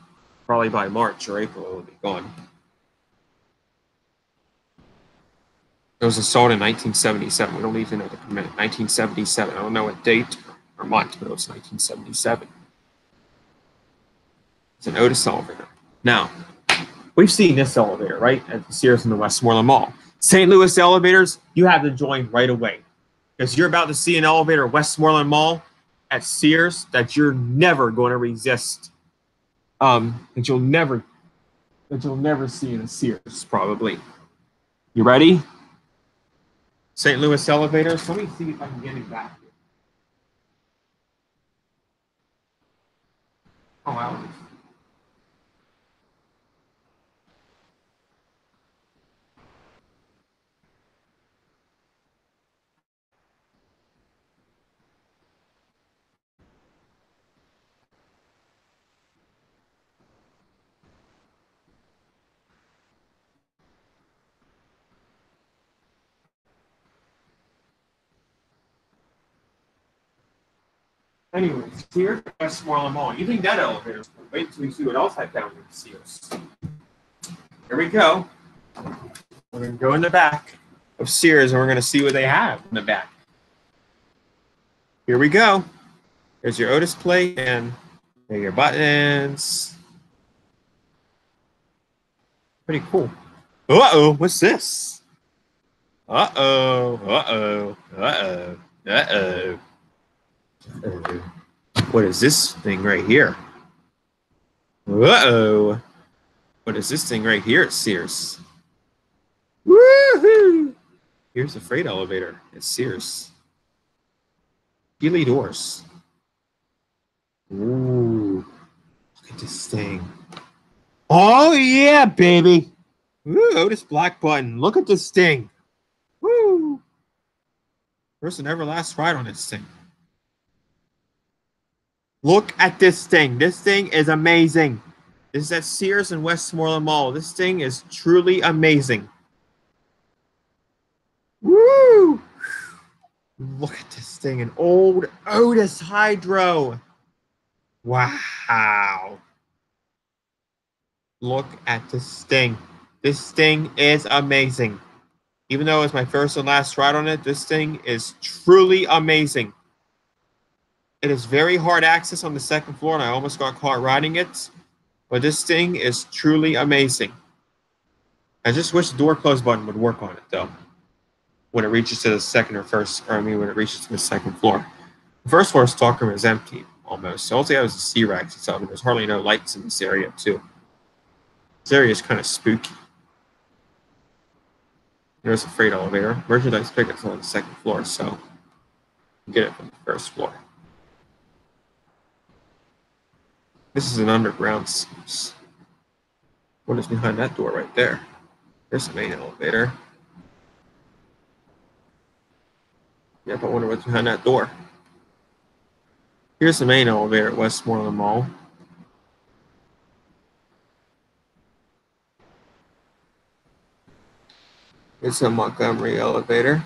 Probably by March or April, it will be gone. It was installed in 1977. We don't even know the commit. 1977. I don't know what date or month, but it was 1977. It's an Otis elevator. Now, we've seen this elevator, right, at the Sears in the Westmoreland Mall. St. Louis elevators, you have to join right away. Because you're about to see an elevator at Westmoreland Mall at Sears that you're never going to resist. That you'll never see in a Sears, probably. You ready? St. Louis elevators. Let me see if I can get it back here. Oh, wow. Anyways, here's Westmoreland Mall. You think that elevator's cool? Wait until you see what else I found in Sears. Here we go. We're going to go in the back of Sears and we're going to see what they have in the back. Here we go. There's your Otis plate and there are your buttons. Pretty cool. Uh-oh, what's this? Uh-oh, uh-oh, uh-oh, uh-oh. What is this thing right here? Uh-oh. What is this thing right here at Sears? Woohoo! Here's the freight elevator at Sears. Healy doors. Ooh. Look at this thing. Oh, yeah, baby. Woo, Otis black button. Look at this thing. Woo. First and ever last ride on this thing. Look at this thing. This thing is amazing. This is at Sears and Westmoreland Mall. This thing is truly amazing. Woo! Look at this thing. An old Otis Hydro. Wow. Look at this thing. This thing is amazing. Even though it's my first and last ride on it, this thing is truly amazing. It is very hard access on the second floor, and I almost got caught riding it. But this thing is truly amazing. I just wish the door close button would work on it, though. When it reaches to the second or first, or I mean, when it reaches to the second floor. The first floor stockroom is empty, almost. So all they have is the C-racks itself, and there's hardly no lights in this area, too. This area is kind of spooky. There's a freight elevator. Merchandise pickups on the second floor, so you get it from the first floor. This is an underground Sears. What is behind that door right there? There's the main elevator. Yep, I wonder what's behind that door. Here's the main elevator at Westmoreland Mall. It's a Montgomery elevator.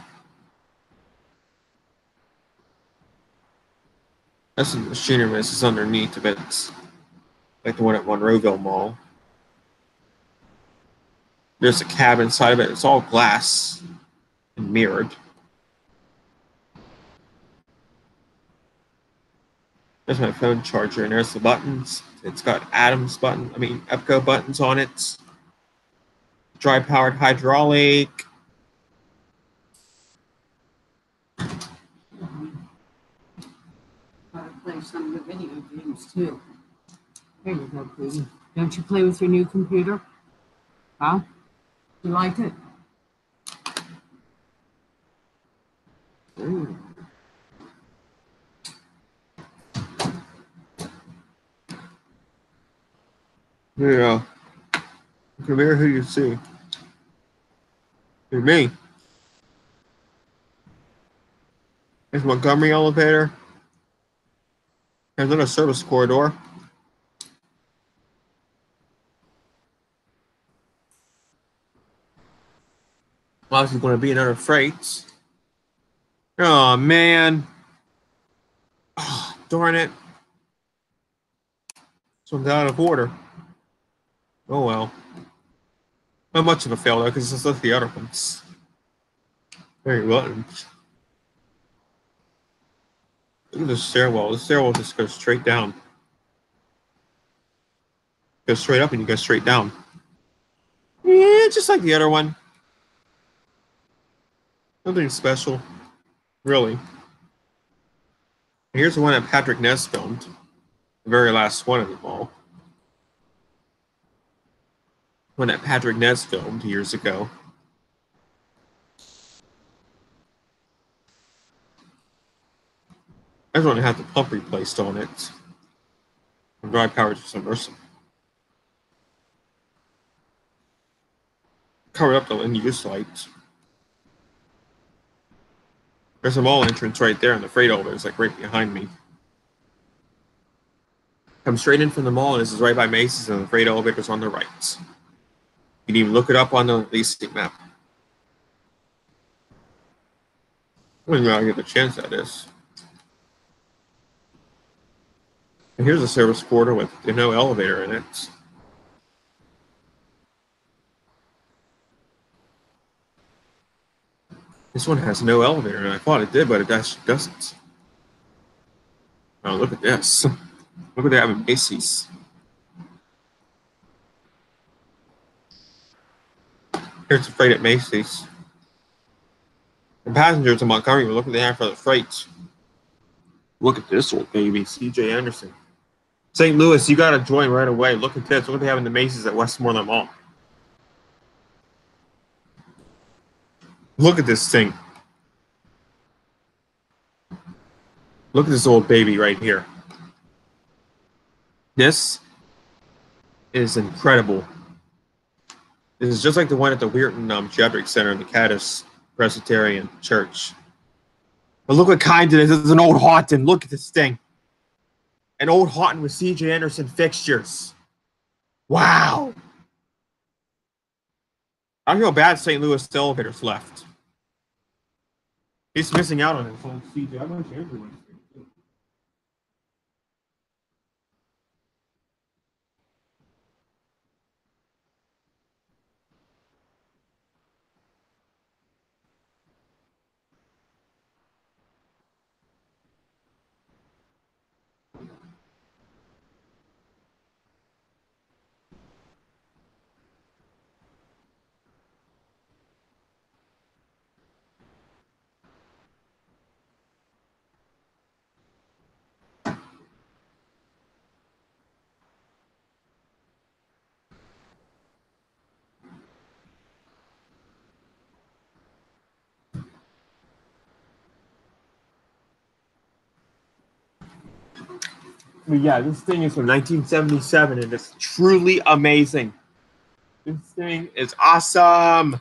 That's the machinery mess is underneath of it. Like the one at Monroeville Mall. There's a cab inside of it. It's all glass and mirrored. There's my phone charger, and there's the buttons. It's got EPCO buttons on it. Dry powered hydraulic. Play some of the video games too. There you go, Katie. Don't you play with your new computer? Huh? You liked it? Mm. Yeah. Come here, who you see? It's me. It's Montgomery elevator. There's another service corridor. Obviously, going to be another freight. Oh man. Oh, darn it. This one's out of order. Oh well. Not much of a fail though, because it's just the other ones. Very well. Look at the stairwell. The stairwell just goes straight down. Goes straight up and you go straight down. Yeah, just like the other one. Nothing special, really. Here's the one that Patrick Ness filmed. The very last one of them all. One that Patrick Ness filmed years ago. I just want to have the pump replaced on it. And dry power to submersible. Covered up the in-use light. There's a mall entrance right there, and the freight elevator is like right behind me. Come straight in from the mall, and this is right by Macy's, and the freight elevator's on the right. You can even look it up on the leasing map. When I get the chance, that is. And here's a service corridor with no elevator in it. This one has no elevator, and I thought it did, but it actually doesn't. Oh, look at this. Look what they have in Macy's. Here's the freight at Macy's. The passengers in Montgomery were looking at the have for the freight. Look at this old baby, C.J. Anderson. St. Louis, you got to join right away. Look at this. Look what they have in the Macy's at Westmoreland Mall. Look at this thing. Look at this old baby right here. This is incredible. This is just like the one at the Weirton Geriatric Center in the Caddis Presbyterian Church. But look what kind it is. This is an old Houghton. Look at this thing. An old Houghton with C.J. Anderson fixtures. Wow. I don't know how bad St. Louis elevators left. He's missing out on it. So C.J. I'm going to everyone. But yeah, this thing is from 1977 and it's truly amazing. This thing is awesome.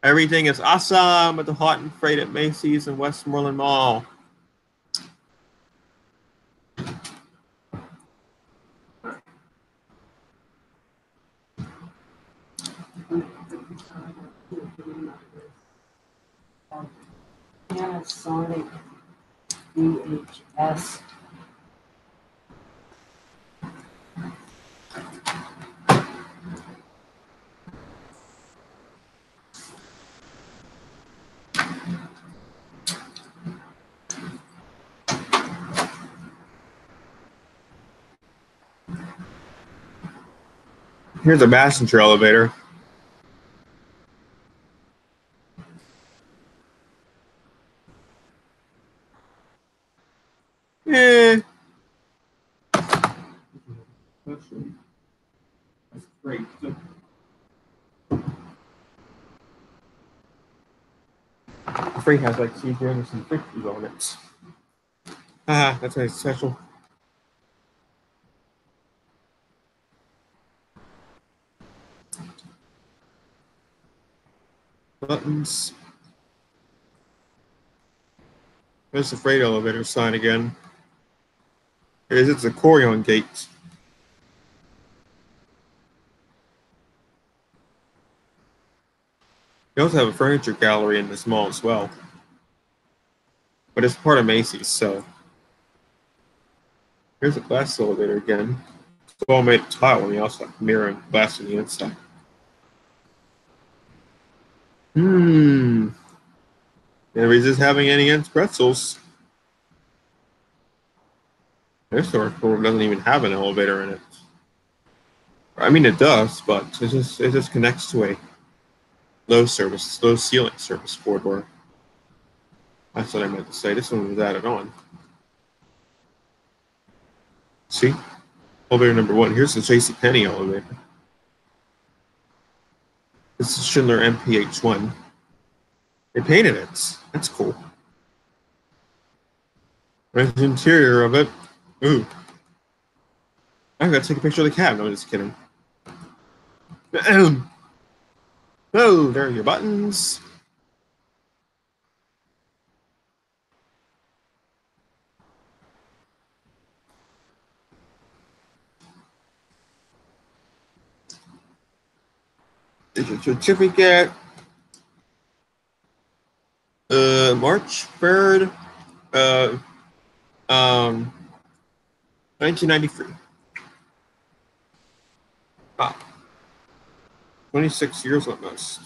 Everything is awesome at the Houghton Freight at Macy's and Westmoreland Mall. Panasonic VHS. Here's a passenger elevator. Eh. That's great. freight has like C.J. Anderson 50s on it. Haha, that's very special. Buttons. There's the freight elevator sign again. It's a Corion gate. You also have a furniture gallery in this mall as well. But it's part of Macy's, so. Here's a glass elevator again. It's all made of tile on the outside, mirror and glass on the inside. Can't resist having any Ants pretzels. This store doesn't even have an elevator in it. I mean, it does, but it just connects to a low ceiling service corridor. That's what I meant to say. This one was added on. See? Elevator number 1. Here's the JCPenney elevator. This is Schindler MPH1. They painted it. That's cool. Right, the interior of it. Ooh. I gotta take a picture of the cab. No, I'm just kidding. Oh, there are your buttons. There's your certificate. March 3rd, 1993. 26 years almost.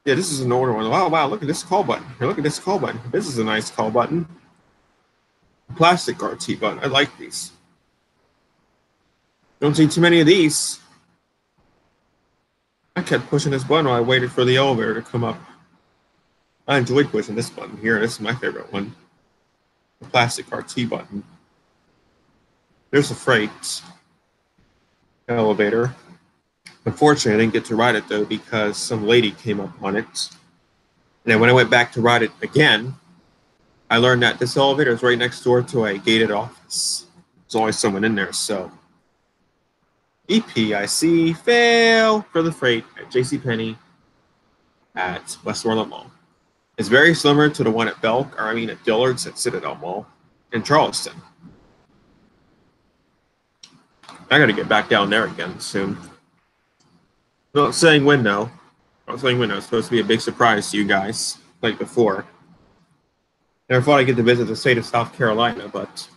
Yeah, this is an older one. Wow, look at this call button. Here, look at this call button. This is a nice call button. Plastic RT button. I like these. Don't see too many of these. I kept pushing this button while I waited for the elevator to come up. I enjoyed pushing this button here. This is my favorite one. The plastic RT button. There's the freight elevator. Unfortunately, I didn't get to ride it though because some lady came up on it. And then when I went back to ride it again, I learned that this elevator is right next door to a gated office. There's always someone in there, so. EPIC fail for the freight at JCPenney at Westmoreland Mall. It's very similar to the one at at Dillard's at Citadel Mall in Charleston. I gotta get back down there again soon. Not saying when though. Not saying when though. It's supposed to be a big surprise to you guys, like before. Never thought I'd get to visit the state of South Carolina, but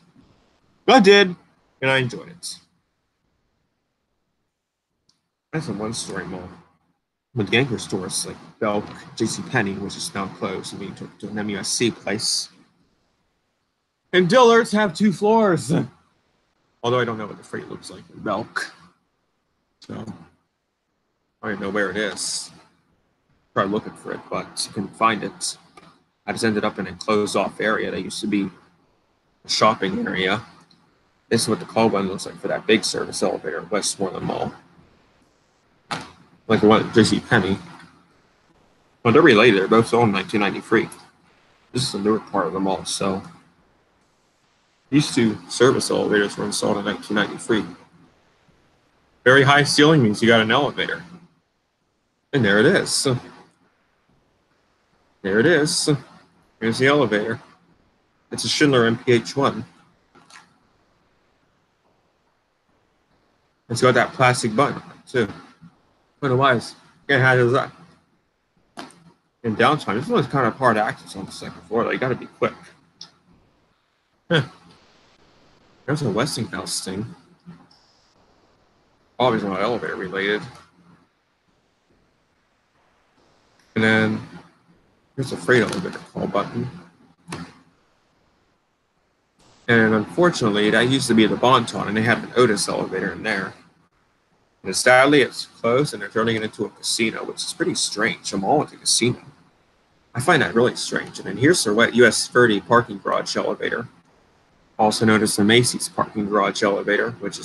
I did, and I enjoyed it. That's a one-story mall. With the anchor stores like Belk, JCPenney, which is now closed and being turned to an MUSC place. And Dillard's have 2 floors. Although I don't know what the freight looks like in Belk. So I don't know where it is. Probably looking for it, but you can find it. I just ended up in a closed-off area that used to be a shopping area. This is what the call button looks like for that big service elevator at Westmoreland Mall. Like the one at JCPenney. Well, they're related. They're both sold in 1993. This is the newer part of the mall, so. These 2 service elevators were installed in 1993. Very high ceiling means you got an elevator. And there it is. There it is. Here's the elevator. It's a Schindler MPH1. It's got that plastic button too. Otherwise, can't handle that. In downtime, this one's kind of hard to access on the second floor. Like, you got to be quick. There's a Westinghouse thing. Obviously not elevator related. And then here's a freight elevator call button. And unfortunately, that used to be the Bonton, and they had an Otis elevator in there. And sadly, it's closed, and they're turning it into a casino, which is pretty strange. A mall with a casino. I find that really strange. And then here's the US 30 parking garage elevator, also known as the Macy's parking garage elevator, which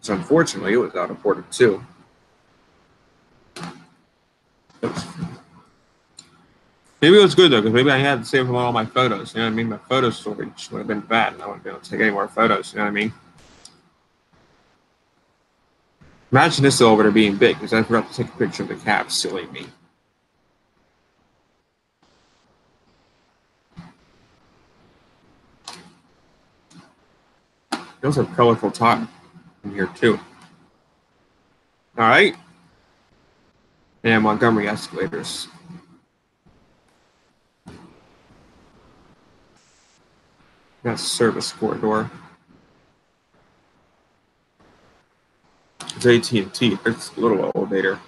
unfortunately, it was out of order too. Oops. Maybe it was good though, because maybe I had to save all my photos. You know what I mean? My photo storage would have been bad, and I wouldn't be able to take any more photos. You know what I mean? Imagine this elevator being big, because I forgot to take a picture of the cab. Silly me. There's a colorful top in here too. All right. And Montgomery escalators. That's service corridor. It's AT&T. It's a little elevator.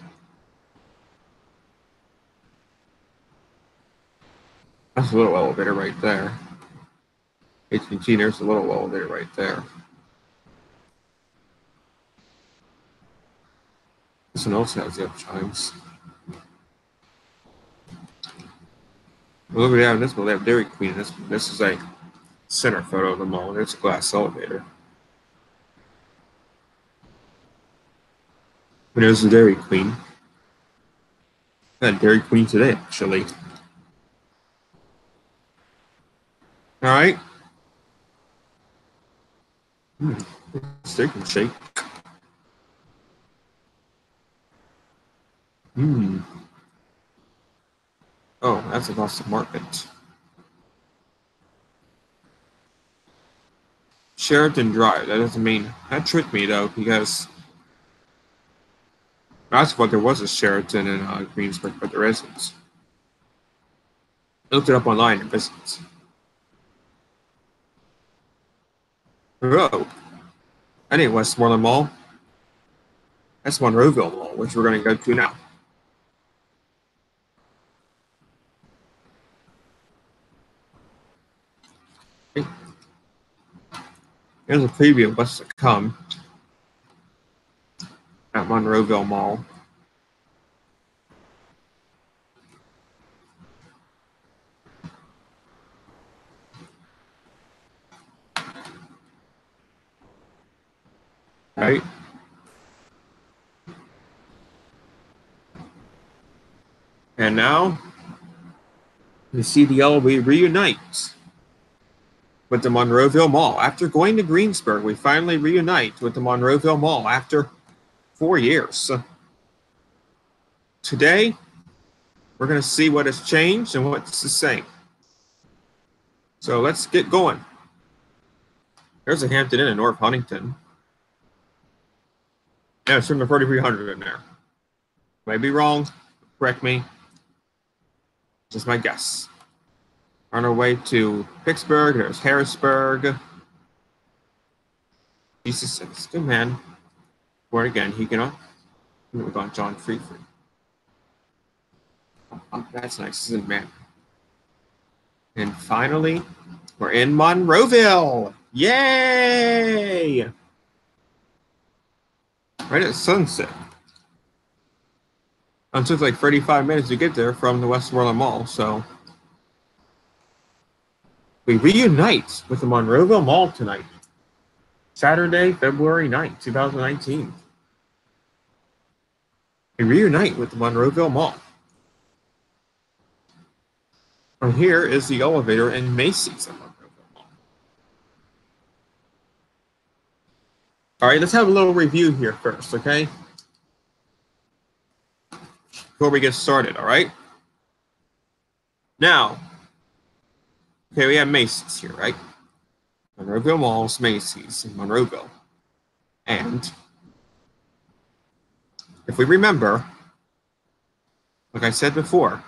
That's a little elevator right there. AT&T, there's a little elevator right there. This one also has the up chimes. Well, look at this one. They have Dairy Queen. This is a center photo of the mall. There's a glass elevator. And there's the Dairy Queen. I had Dairy Queen today, actually. All right. Steak and shake. Oh, that's across the market. Sheraton Drive. That doesn't mean that tricked me though, because I thought there was a Sheraton in Greensburg, but there isn't. I looked it up online and visits. Oh, that ain't Westmoreland Mall. That's Monroeville Mall, which we're going to go to now. Okay. Here's a preview of what's to come at Monroeville Mall. Right? And now, you see the elevator reunite with the Monroeville Mall. After going to Greensburg, we finally reunite with the Monroeville Mall after 4 years. Today, we're going to see what has changed and what's the same. So let's get going. There's a Hampton Inn in North Huntington. Yeah, it's from the 4300 in there. Might be wrong. Correct me. Just my guess. On our way to Pittsburgh, there's Harrisburg. Jesus, it's good man. Word again, Huguenot. We're going John Freeford. Oh, that's nice, isn't it, man? And finally, we're in Monroeville. Yay! Right at sunset. It took like 35 minutes to get there from the Westmoreland Mall, so we reunite with the Monroeville Mall tonight. Saturday, February 9th, 2019. We reunite with the Monroeville Mall. And here is the elevator in Macy's at Monroeville Mall. All right, let's have a little review here first, okay? Before we get started, all right? Now, okay, we have Macy's here, right? Monroeville Mall's Macy's in Monroeville. And if we remember, like I said before,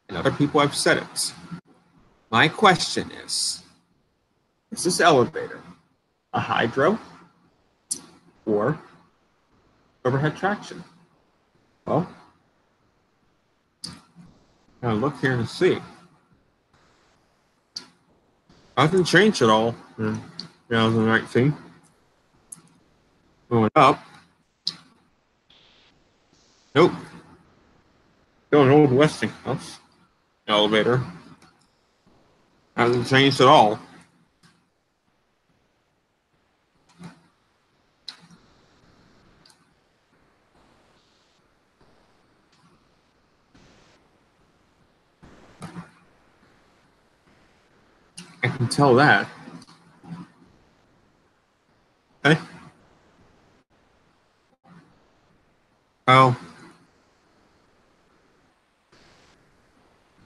and other people have said it, my question is this elevator a hydro or overhead traction? Well, I'll look here and see. Nothing changed at all in 2019. Going up. Nope. Still an old Westinghouse elevator. Hasn't changed at all. I can tell that. Okay. Oh.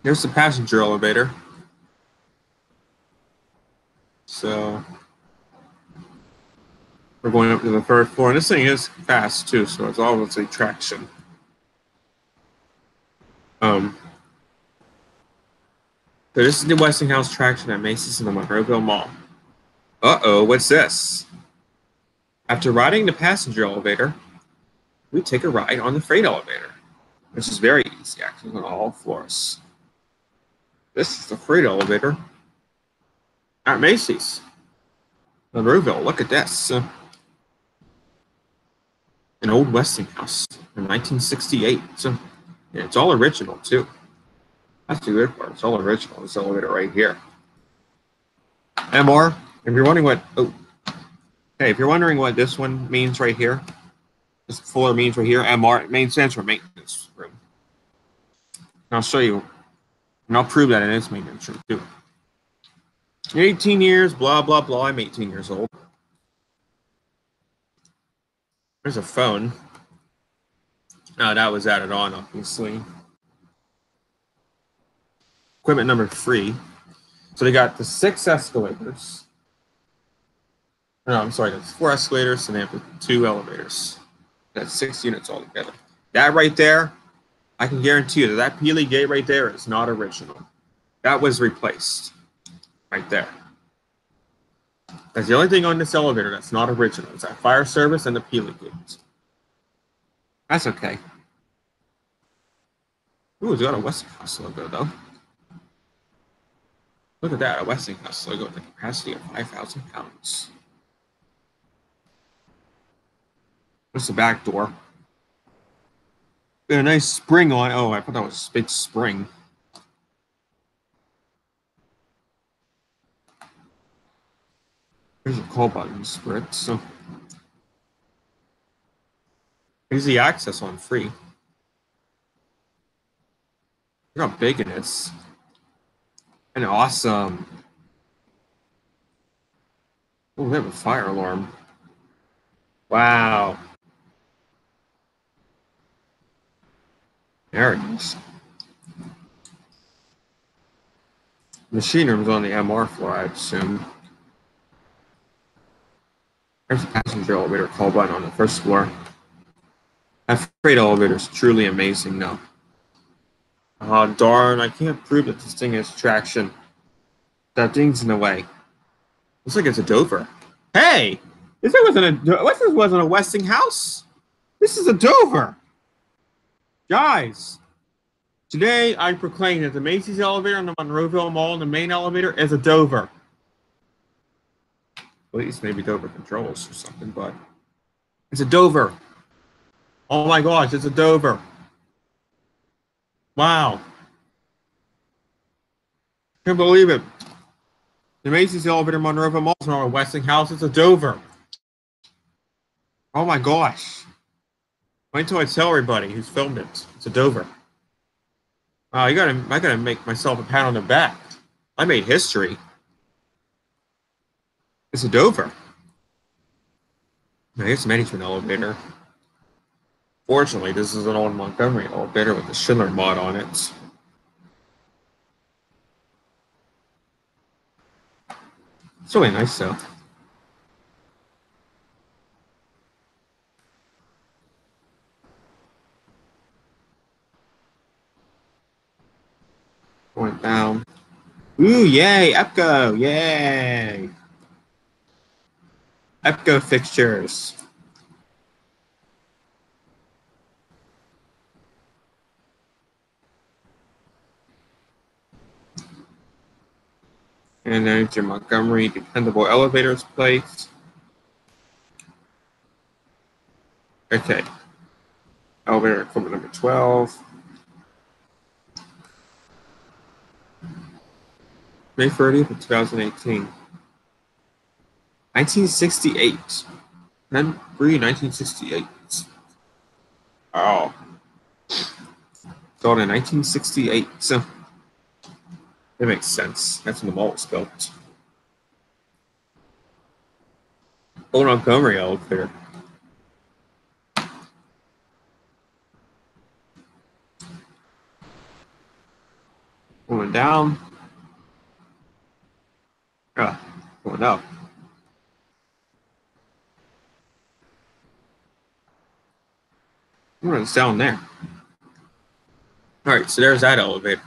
Here's the passenger elevator. So we're going up to the third floor. And this thing is fast too, so it's obviously traction. So this is the Westinghouse traction at Macy's in the Monroeville Mall. Uh-oh, what's this? After riding the passenger elevator, we take a ride on the freight elevator, which is very easy, actually, on all floors. This is the freight elevator at Macy's. Monroeville, look at this. An old Westinghouse from 1968. So, yeah, it's all original, too. That's the good part. It's all original. This elevator right here. MR, if you're wondering what, if you're wondering what this one means right here, this floor means right here, MR, it means stands for maintenance room. And I'll show you, and I'll prove that it is maintenance room too. 18 years, blah, blah, blah. I'm 18 years old. There's a phone. Oh, that was added on, obviously. Equipment number 3. So they got the 6 escalators. No, I'm sorry, that's 4 escalators, and they have the 2 elevators. That's 6 units altogether. That right there, I can guarantee you that Peely gate right there is not original. That was replaced. Right there. That's the only thing on this elevator that's not original. It's that fire service and the Peely gate. That's okay. Ooh, it's got a Westinghouse logo, though. Look at that, a Westinghouse logo with a capacity of 5,000 pounds. What's the back door? Got a nice spring on. Oh, I thought that was a big spring. There's a call button for it. So easy access on free. Look how big it is. And awesome. Oh, we have a fire alarm. Wow. There it is. Machine room's on the MR floor, I assume. There's a passenger elevator call button on the first floor. That freight elevator is truly amazing now. Oh, darn, I can't prove that this thing has traction. That thing's in the way. Looks like it's a Dover. Hey! This wasn't a Westinghouse. This is a Dover. Guys, today I proclaim that the Macy's elevator in the Monroeville Mall, the main elevator, is a Dover. Well, at least maybe Dover controls or something, but it's a Dover. Oh my gosh, it's a Dover. Wow. Can't believe it. The Macy's elevator in Monroeville Mall is not a Westinghouse, it's a Dover. Oh my gosh. Wait until I tell everybody who's filmed it. It's a Dover. Wow, I gotta make myself a pat on the back. I made history. It's a Dover. Now, here's the management elevator. Fortunately, this is an old Montgomery elevator with the Schindler mod on it. It's really nice, though. Going down. Ooh, yay, EPCO, yay. EPCO fixtures. And there's your Montgomery dependable elevators place. Okay. Elevator equipment number 12. May 30th of 2018. 1968. 1968. Oh. Built in 1968. So it makes sense. That's when the mall was built. Old Montgomery elevator. Going down. Going up. It's down there. All right, so there's that elevator.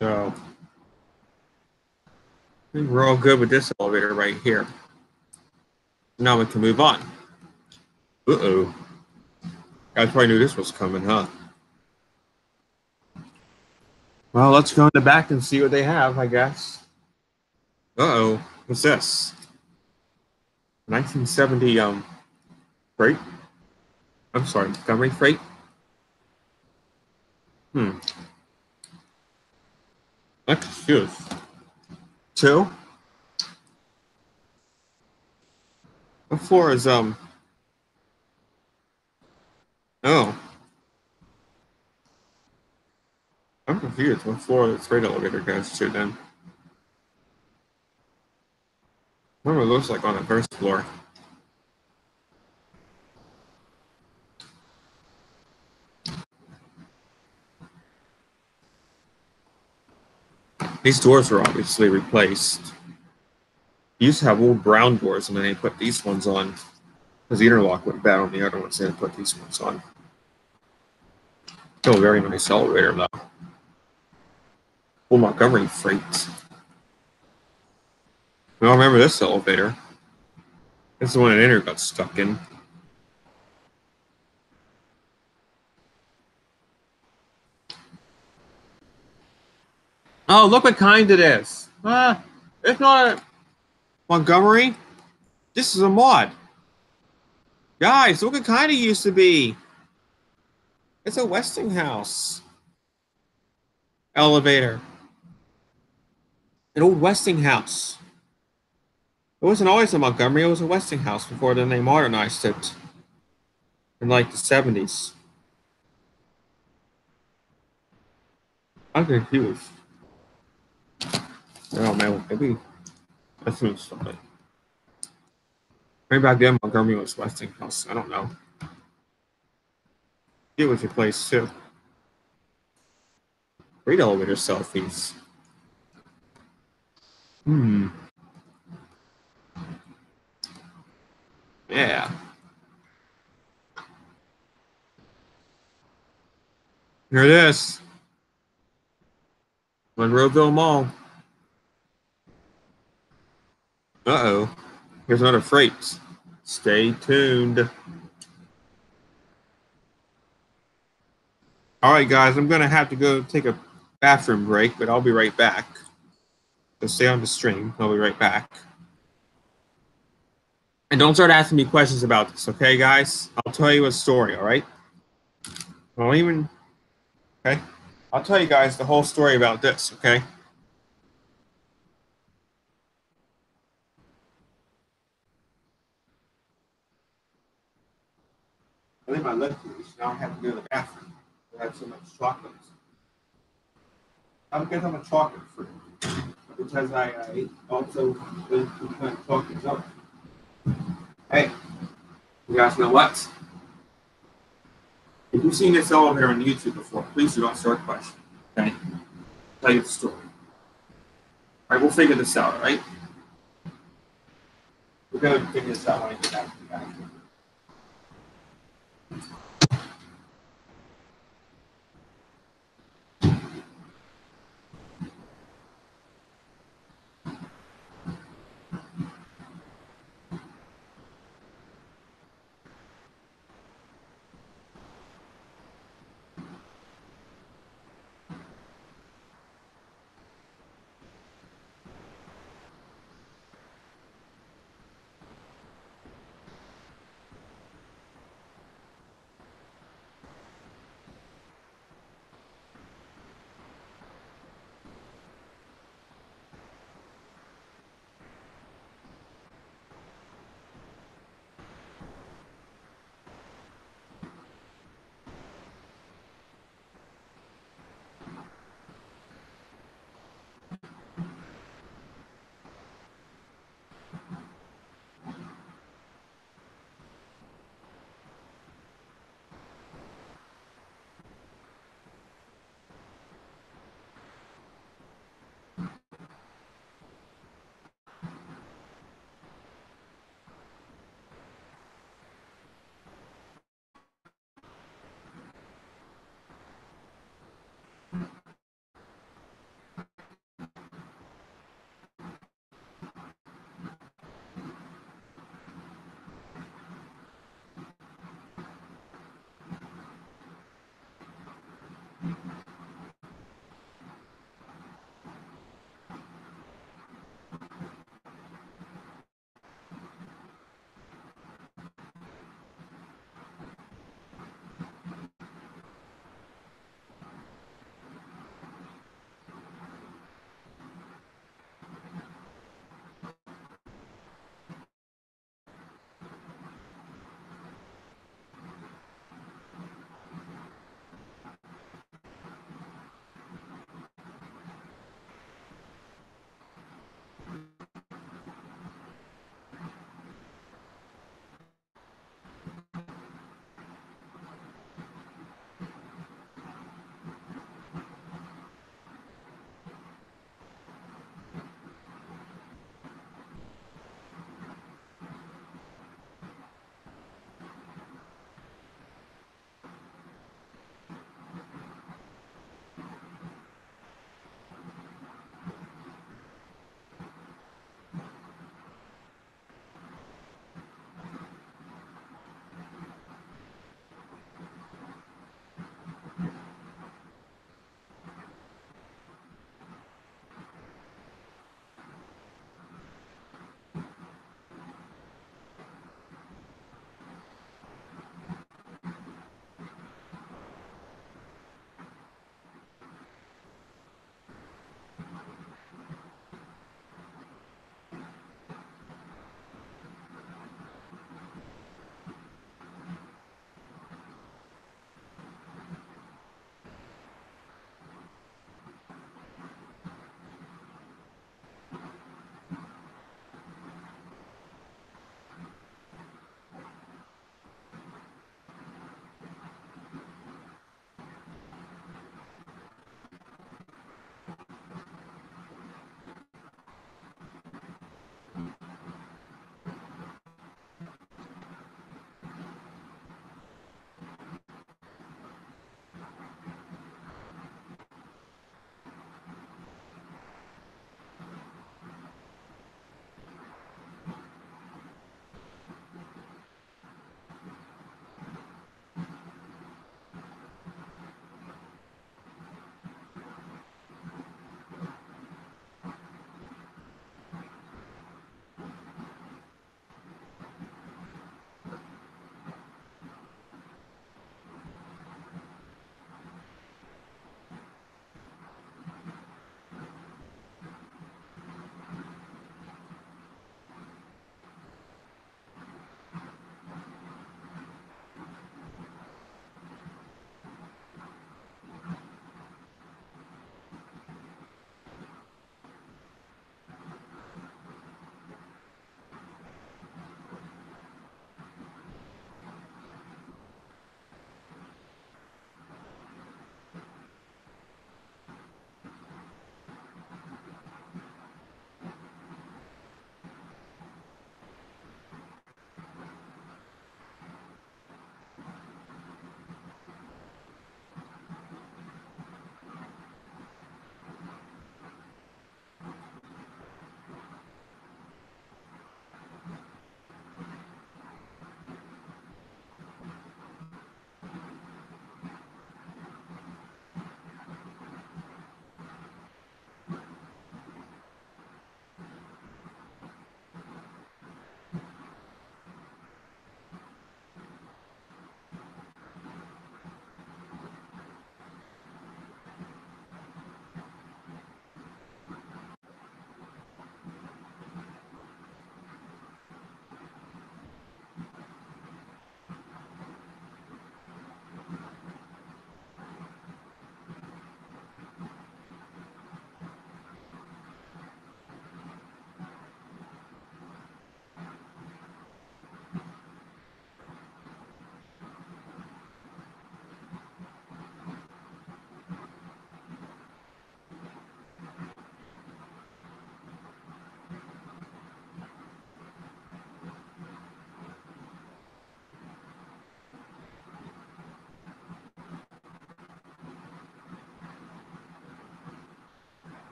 So I think we're all good with this elevator right here. Now we can move on. Uh-oh. Guys probably knew this was coming, huh? Well, let's go in the back and see what they have, I guess. Uh-oh. What's this? 1970 freight? I'm sorry, Montgomery freight? That's good. 2? What floor is oh. I'm confused. What floor the freight elevator goes to then? What it looks like on the first floor. These doors were obviously replaced. You used to have old brown doors, and then they put these ones on because the interlock went bad on the other ones. They had to put these ones on. Still a very nice elevator, though. Old Montgomery freight. We all remember this elevator. This is the one that Inter got stuck in. Oh, look what kind it is. It's not a Montgomery. This is a mod. Guys, look what kind it used to be. It's a Westinghouse elevator. An old Westinghouse. It wasn't always a Montgomery, it was a Westinghouse before then they modernized it in like the 70s. I'm confused. Oh man, maybe that's something. Maybe back then Montgomery was Westinghouse. I don't know. It was replaced too. Great elevator selfies. Yeah. Here it is. Monroeville Mall. Uh-oh. Here's another freight. Stay tuned. All right, guys, I'm going to have to go take a bathroom break, but I'll be right back. So stay on the stream. I'll be right back. And don't start asking me questions about this, okay, guys? I'll tell you a story, all right? Okay? I'll tell you guys the whole story about this, okay? I think my lip loose. Now I have to go to the bathroom. I have so much chocolate. I'm getting so much chocolate for because I ate also the chocolate up. Hey, you guys know what? If you've seen this elevator on YouTube before, please do not start questioning. Okay? I'll tell you the story. All right, we'll figure this out, all right? We're going to figure this out when I get back to the bathroom.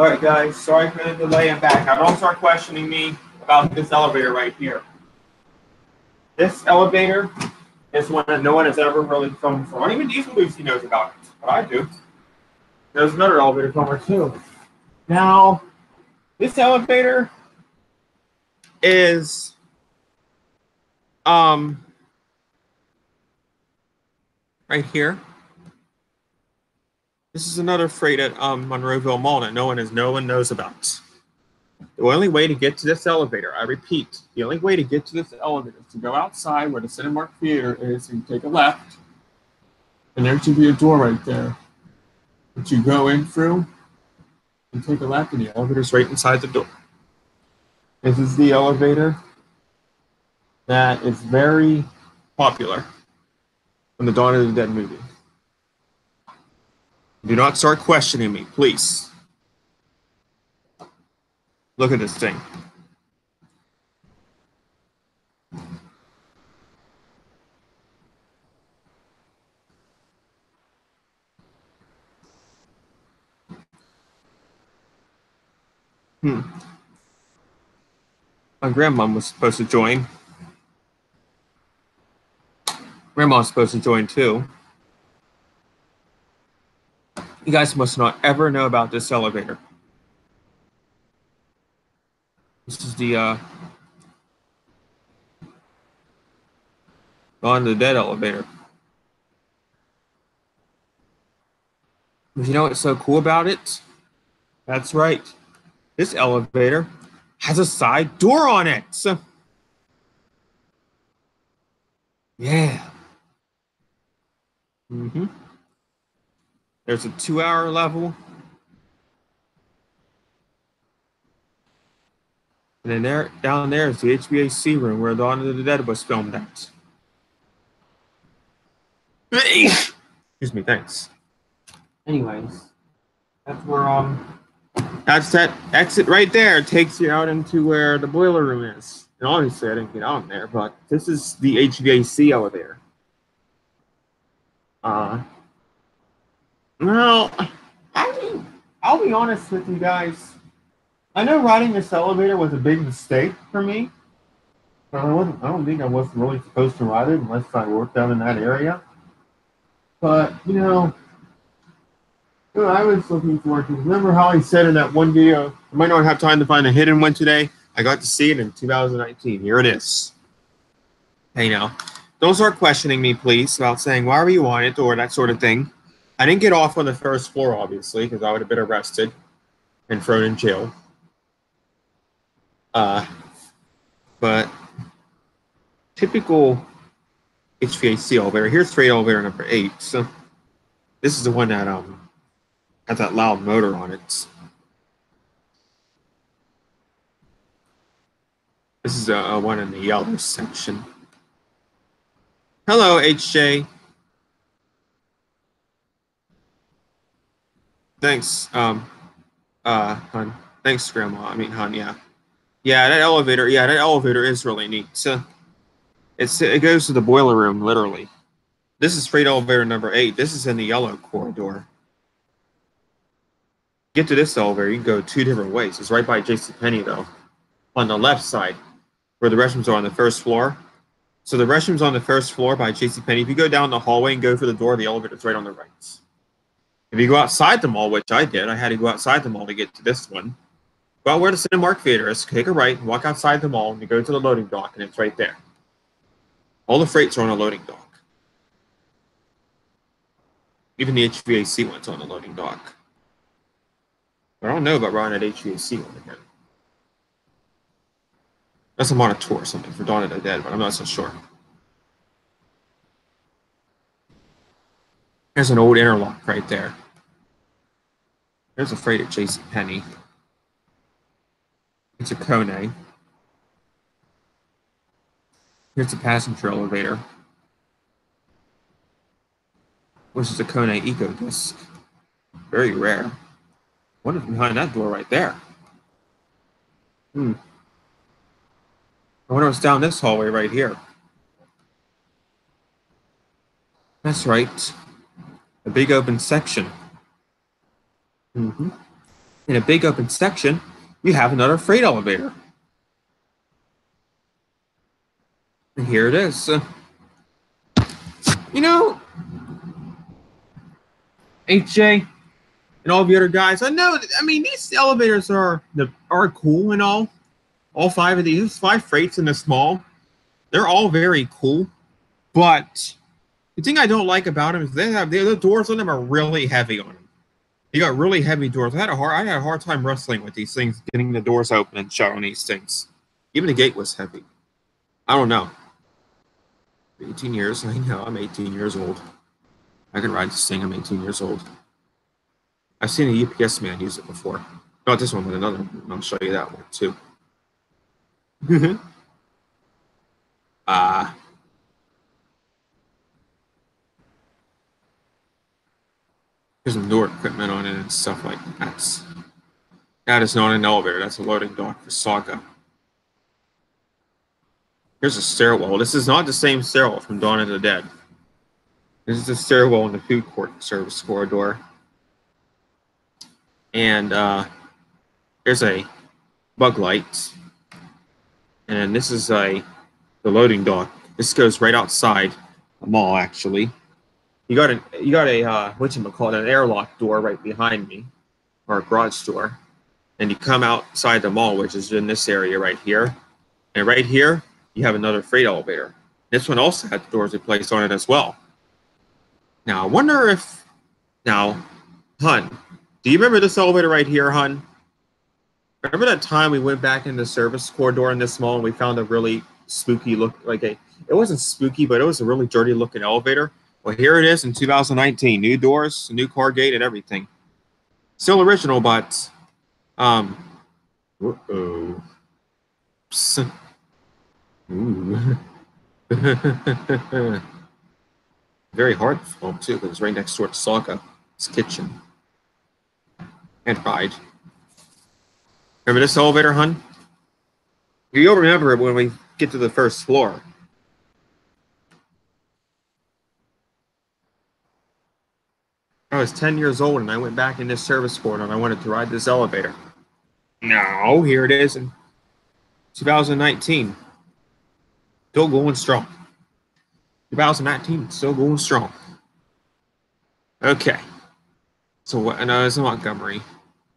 All right, guys. Sorry for the delay. I'm back. Now, don't start questioning me about this elevator right here. This elevator is one that no one has ever really filmed before. Even Diesel Lucy knows about it, but I do. There's another elevator filmer too. Now, this elevator is right here. This is another freight at Monroeville Mall that no one knows about. The only way to get to this elevator, I repeat, the only way to get to this elevator is to go outside where the Cinemark Theater is and take a left. And there should be a door right there that you go in through and take a left, and the elevator's right inside the door. This is the elevator that is very popular from the Dawn of the Dead movie. Do not start questioning me, please. Look at this thing. My grandma was supposed to join. Grandma's supposed to join too. You guys must not ever know about this elevator. This is the Dawn of the Dead elevator. But you know what's so cool about it? That's right. This elevator has a side door on it. So, yeah. There's a 2-hour level. And then down there is the HVAC room where Dawn of the Dead was filmed at. Excuse me, thanks. Anyways, that's where that's that exit right there. It takes you out into where the boiler room is. And obviously I didn't get out in there, but this is the HVAC elevator. Well, I'll be honest with you guys. I know riding this elevator was a big mistake for me. I don't think I was really supposed to ride it unless I worked out in that area. But, you know, I was looking forward to it. Remember how I said in that one video, I might not have time to find a hidden one today. I got to see it in 2019. Here it is. Hey, now, don't start questioning me, please, about saying, why were you on it, or that sort of thing. I didn't get off on the first floor, obviously, because I would have been arrested and thrown in jail. But typical HVAC elevator. Here's freight elevator number 8. So this is the one that has that loud motor on it. This is a one in the yellow section. Hello, HJ. Thanks, hon. Thanks, Grandma. I mean, hon, yeah. Yeah, that elevator is really neat. So it goes to the boiler room, literally. This is freight elevator number 8. This is in the yellow corridor. Get to this elevator, you can go 2 different ways. It's right by JCPenney, though, on the left side, where the restrooms are on the first floor. So the restrooms on the first floor by JCPenney. If you go down the hallway and go through the door, the elevator's right on the right. If you go outside the mall, which I did, I had to go outside the mall to get to this one. Go out where the Cinemark Theater is, take a right, and walk outside the mall, and you go to the loading dock, and it's right there. All the freights are on a loading dock. Even the HVAC one's on the loading dock. But I don't know about riding that HVAC one again. Unless I'm on a tour or something for Dawn of the Dead, but I'm not so sure. There's an old interlock right there. There's a freight at JCPenney. It's a Kone. Here's a passenger elevator, which is a Kone Eco Disc. Very rare. What is behind that door right there? I wonder what's down this hallway right here. That's right. A big open section. In a big open section, you have another freight elevator. And here it is. You know, HJ and all the other guys, I know, I mean, these elevators are cool and all. All five of these, five freights in the small, they're all very cool. But the thing I don't like about them is the doors on them are really heavy on them. You got really heavy doors. I had a hard time wrestling with these things, getting the doors open and shut on these things. Even the gate was heavy. I don't know. 18 years. I know. I'm 18 years old. I can ride this thing. I'm 18 years old. I've seen a UPS man use it before. Not this one, but another one. I'll show you that one too. There's some door equipment on it and stuff like that. That is not an elevator. That's a loading dock for Saga. Here's a stairwell. This is not the same stairwell from Dawn of the Dead. This is the stairwell in the food court service corridor. And there's a bug light. And this is the loading dock. This goes right outside the mall, actually. You got a whatchamacallit, an airlock door right behind me, or a garage door. And you come outside the mall, which is in this area right here. And right here, you have another freight elevator. This one also had doors replaced on it as well. Now, I wonder if... Now, Hun, do you remember this elevator right here, Hun? Remember that time we went back in the service corridor in this mall and we found a really spooky look, it wasn't spooky, but it was a really dirty looking elevator? Well, here it is in 2019. New doors, new car gate, and everything. Still original, but... Uh-oh. Ooh. Very hard to film, too, because it's right next door to Saga's kitchen. And ride. Remember this elevator, Hun? You'll remember it when we get to the first floor. I was 10 years old and I went back in this service corridor and I wanted to ride this elevator. Now, here it is in 2019. Still going strong. 2019, still going strong. Okay. So what? No, it's Montgomery.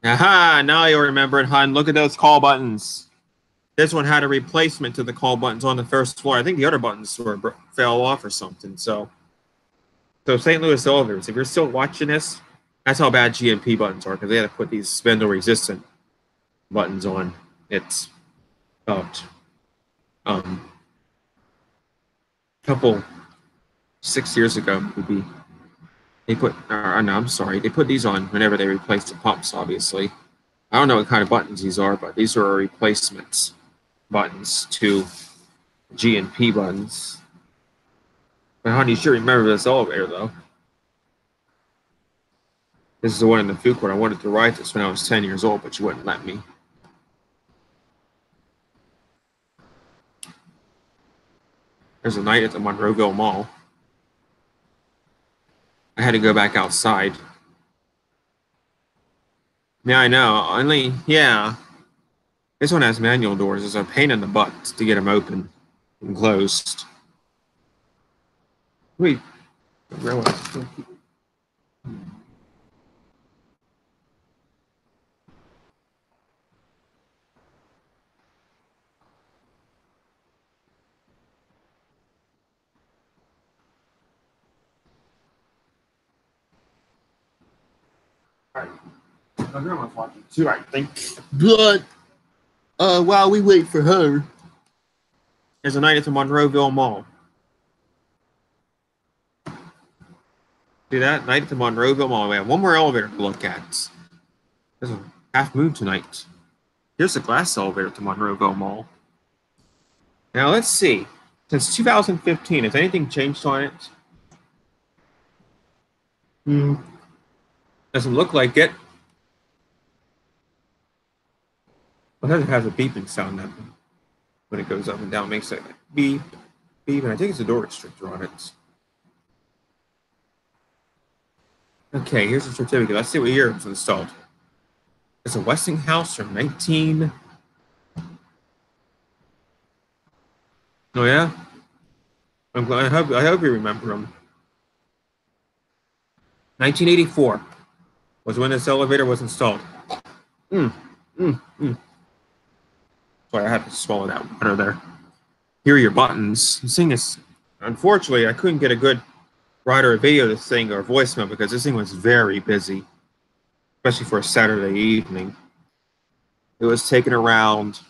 Aha! Now you'll remember it, Hun. Look at those call buttons. This one had a replacement to the call buttons on the first floor. I think the other buttons fell off or something. So St. Louis elevators, if you're still watching this, that's how bad GMP buttons are, because they had to put these spindle-resistant buttons on. It's about couple 6 years ago, maybe. They put these on whenever they replaced the pumps, obviously. I don't know what kind of buttons these are, but these are replacements buttons to G&P buttons. But honey, you should remember this elevator, though. This is the one in the food court. I wanted to ride this when I was 10 years old, but you wouldn't let me. There's a night at the Monroeville Mall. I had to go back outside. Yeah, I know. Yeah. This one has manual doors. It's a pain in the butt to get them open and closed. Wait. My grandma's watching too, I think. But while we wait for her, there's a night at the Monroeville Mall. See that? Night at the Monroeville Mall. We have one more elevator to look at. There's a half moon tonight. Here's a glass elevator at the Monroeville Mall. Now let's see. Since 2015, has anything changed on it? Doesn't look like it. Well, it has a beeping sound that when it goes up and down, makes it beep, beep, and I think it's a door restrictor on it. Okay, here's the certificate. Let's see what year it was installed. It's a Westinghouse from 19. Oh yeah, I'm glad. I hope you remember them. 1984 was when this elevator was installed. Mm, mm, mm. Sorry, I had to swallow that water there. Here are your buttons. This thing is, unfortunately, I couldn't get a good write or video of this thing or voicemail because this thing was very busy, especially for a Saturday evening. It was taken around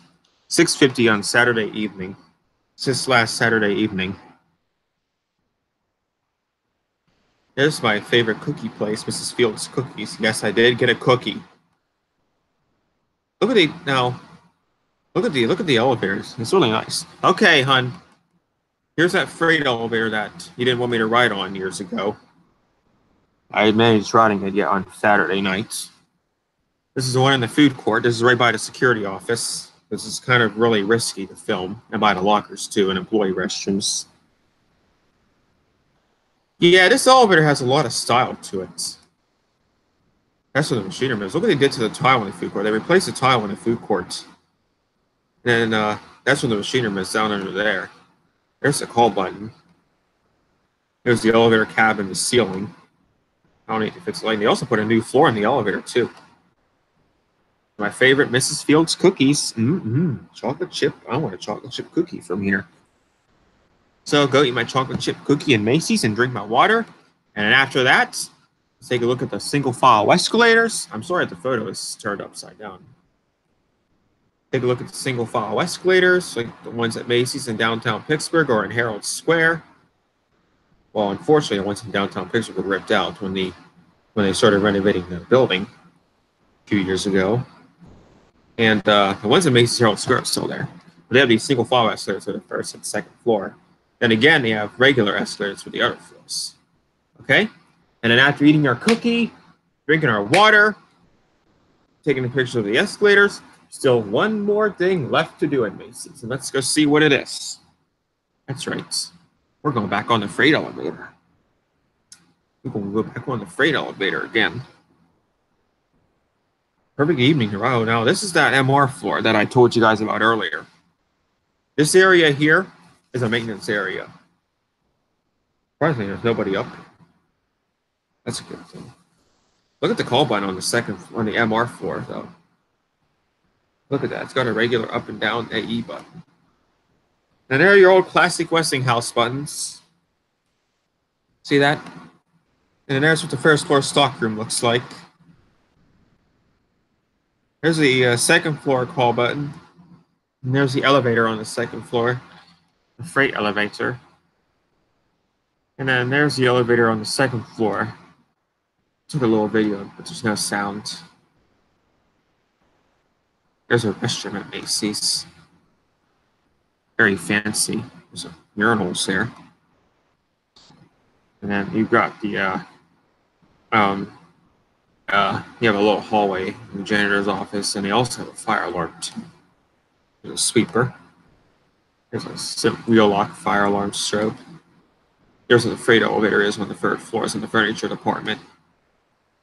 6:50 on Saturday evening. This last Saturday evening. Here's my favorite cookie place, Mrs. Fields Cookies. Yes, I did get a cookie. Look at the now. Look at the elevators. It's really nice. Okay, hon. Here's that freight elevator that you didn't want me to ride on years ago. I managed riding it yet on Saturday nights. This is the one in the food court. This is right by the security office. This is kind of really risky to film, and by the lockers too, and employee restrooms. Yeah, this elevator has a lot of style to it. That's what the machinery is. Look what they did to the tile in the food court. They replaced the tile in the food court. And that's when the machinery is down under there. There's the call button. There's the elevator cab and the ceiling. I don't know if it's lighting. They also put a new floor in the elevator, too. My favorite Mrs. Fields cookies. Chocolate chip. I want a chocolate chip cookie from here. So go eat my chocolate chip cookie in Macy's and drink my water. And then after that, let's take a look at the single file escalators. I'm sorry the photo is turned upside down. Take a look at the single file escalators, like the ones at Macy's in downtown Pittsburgh or in Herald Square. Well, unfortunately, the ones in downtown Pittsburgh were ripped out when they started renovating the building a few years ago. And the ones at Macy's Herald Square are still there. But they have these single file escalators for the first and second floor. Then again, they have regular escalators for the other floors. Okay? And then after eating our cookie, drinking our water, taking a picture of the escalators, still one more thing left to do at Macy's. And let's go see what it is. That's right. We're going back on the freight elevator. We're going to go back on the freight elevator again. Perfect evening to ride. Now, this is that MR floor that I told you guys about earlier. This area here is a maintenance area. Surprisingly, there's nobody up. That's a good thing. Look at the call button on the MR floor, though. Look at that. It's got a regular up and down AE button. And there are your old classic Westinghouse buttons. See that? And there's what the first floor stockroom looks like. There's the second floor call button. And there's the elevator on the second floor. The freight elevator. And then there's the elevator on the second floor. Took a little video, but there's no sound. There's a restroom at Macy's. Very fancy. There's a urinals there. And then you've got the, you have a little hallway in the janitor's office, and they also have a fire alarm too. There's a sweeper. There's a wheel lock fire alarm strobe. There's where the freight elevator is on the third floor. It's in the furniture department.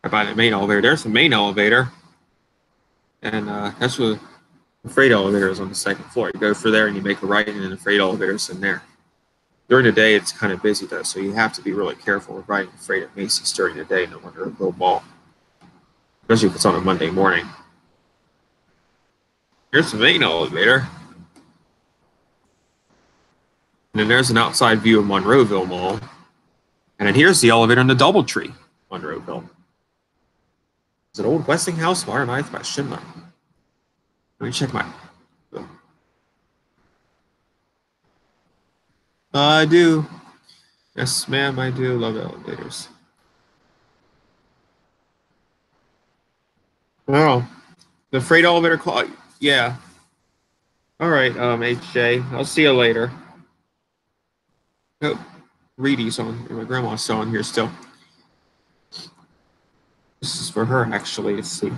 Right by the main elevator. There's the main elevator. And that's where the freight elevator is on the second floor. You go through there and you make a right, and then the freight elevator is in there. During the day, it's kind of busy, though, so you have to be really careful with riding the freight at Macy's during the day in the Monroeville Mall. Especially if it's on a Monday morning. Here's the main elevator. And then there's an outside view of Monroeville Mall. And then here's the elevator in the Doubletree, Monroeville. Is it old Westinghouse modernized by Schindler? Let me check my... I do. Yes, ma'am, I do love elevators. Oh, the freight elevator call. Yeah. All right, HJ. I'll see you later. Oh, Reedy's on. My grandma's still on here still. This is for her, actually. Let's see.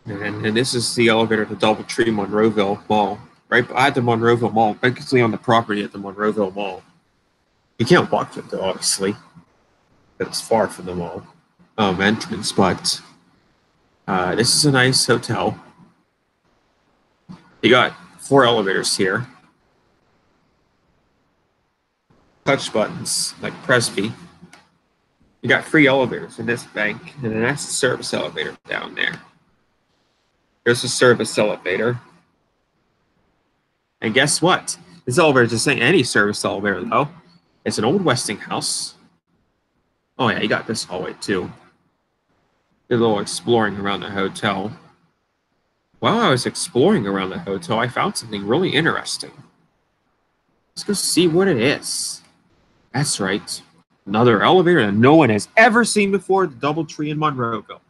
And this is the elevator at the Doubletree Monroeville Mall. Right at the Monroeville Mall, basically on the property at the Monroeville Mall. You can't walk to it, though, obviously. It's far from the mall entrance, but This is a nice hotel. You got 4 elevators here. Touch buttons, like Presby. You got 3 elevators in this bank, and then that's the service elevator down there. There's the service elevator. And guess what? This elevator just ain't any service elevator, though. It's an old Westinghouse. Oh, yeah, you got this hallway, too. Did a little exploring around the hotel. While I was exploring around the hotel, I found something really interesting. Let's go see what it is. That's right. Another elevator that no one has ever seen before, the DoubleTree in Monroeville.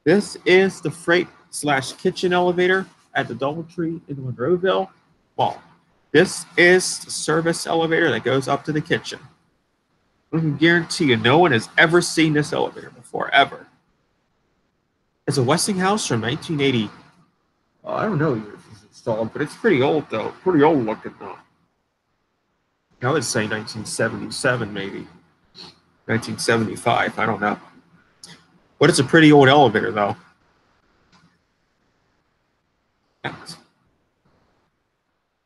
This is the freight/kitchen elevator at the DoubleTree in Monroeville Mall. This is the service elevator that goes up to the kitchen. I can guarantee you no one has ever seen this elevator before, ever. It's a Westinghouse from 1980. I don't know years it's installed, but it's pretty old, though. Pretty old looking, though. I would say 1977, maybe. 1975, I don't know. But it's a pretty old elevator, though.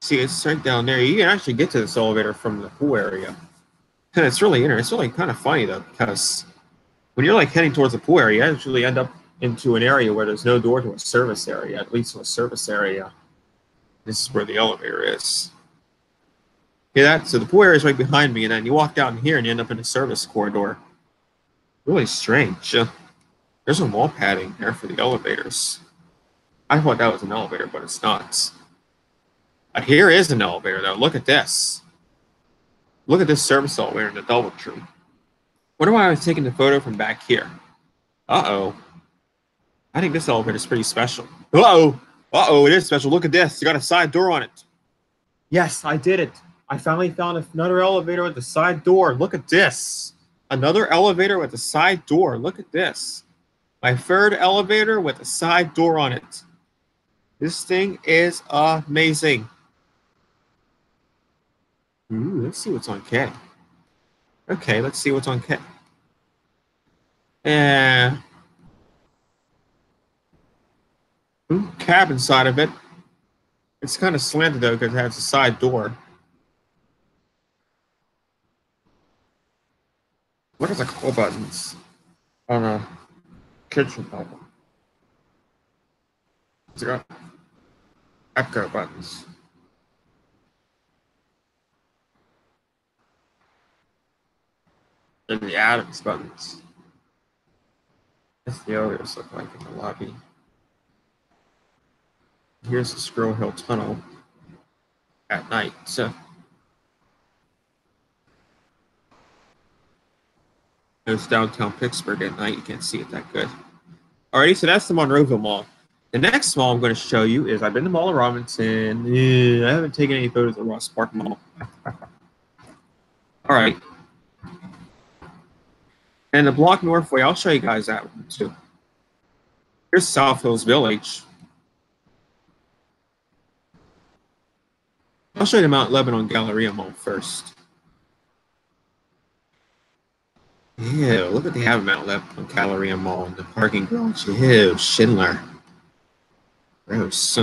See, it's right down there. You can actually get to this elevator from the pool area. And it's really interesting. It's really kind of funny, though, because when you're like heading towards the pool area, you actually end up into an area where there's no door to a service area, at least to a service area. This is where the elevator is. Yeah, so the pool area is right behind me, and then you walk down here and you end up in a service corridor. Really strange. There's some wall padding there for the elevators. I thought that was an elevator, but it's not. Here is an elevator, though. Look at this. Look at this service elevator in the DoubleTree. Wonder why I was taking the photo from back here. Uh-oh. I think this elevator is pretty special. Uh-oh. Uh-oh, it is special. Look at this. You got a side door on it. Yes, I did it. I finally found another elevator with a side door. Look at this. Another elevator with a side door. Look at this. My third elevator with a side door on it. This thing is amazing. Ooh, let's see what's on K. Okay, let's see what's on K. Cab inside of it. It's kind of slanted, though, because it has a side door. What are the call buttons on a kitchen button? It's got echo buttons. And the Adams buttons. That's the others look like in the lobby. Here's the Squirrel Hill Tunnel at night. So it's downtown Pittsburgh at night. You can't see it that good. Alrighty, so that's the Monroeville Mall. The next mall I'm going to show you is I've been to Mall of Robinson. I haven't taken any photos of Ross Park Mall. All right. And the block Northway, I'll show you guys that one too. Here's South Hills Village. I'll show you the Mount Lebanon Galleria Mall first. Ew, look what they have at Mount Lebanon Galleria Mall in the parking garage. Ew, Schindler. Gross.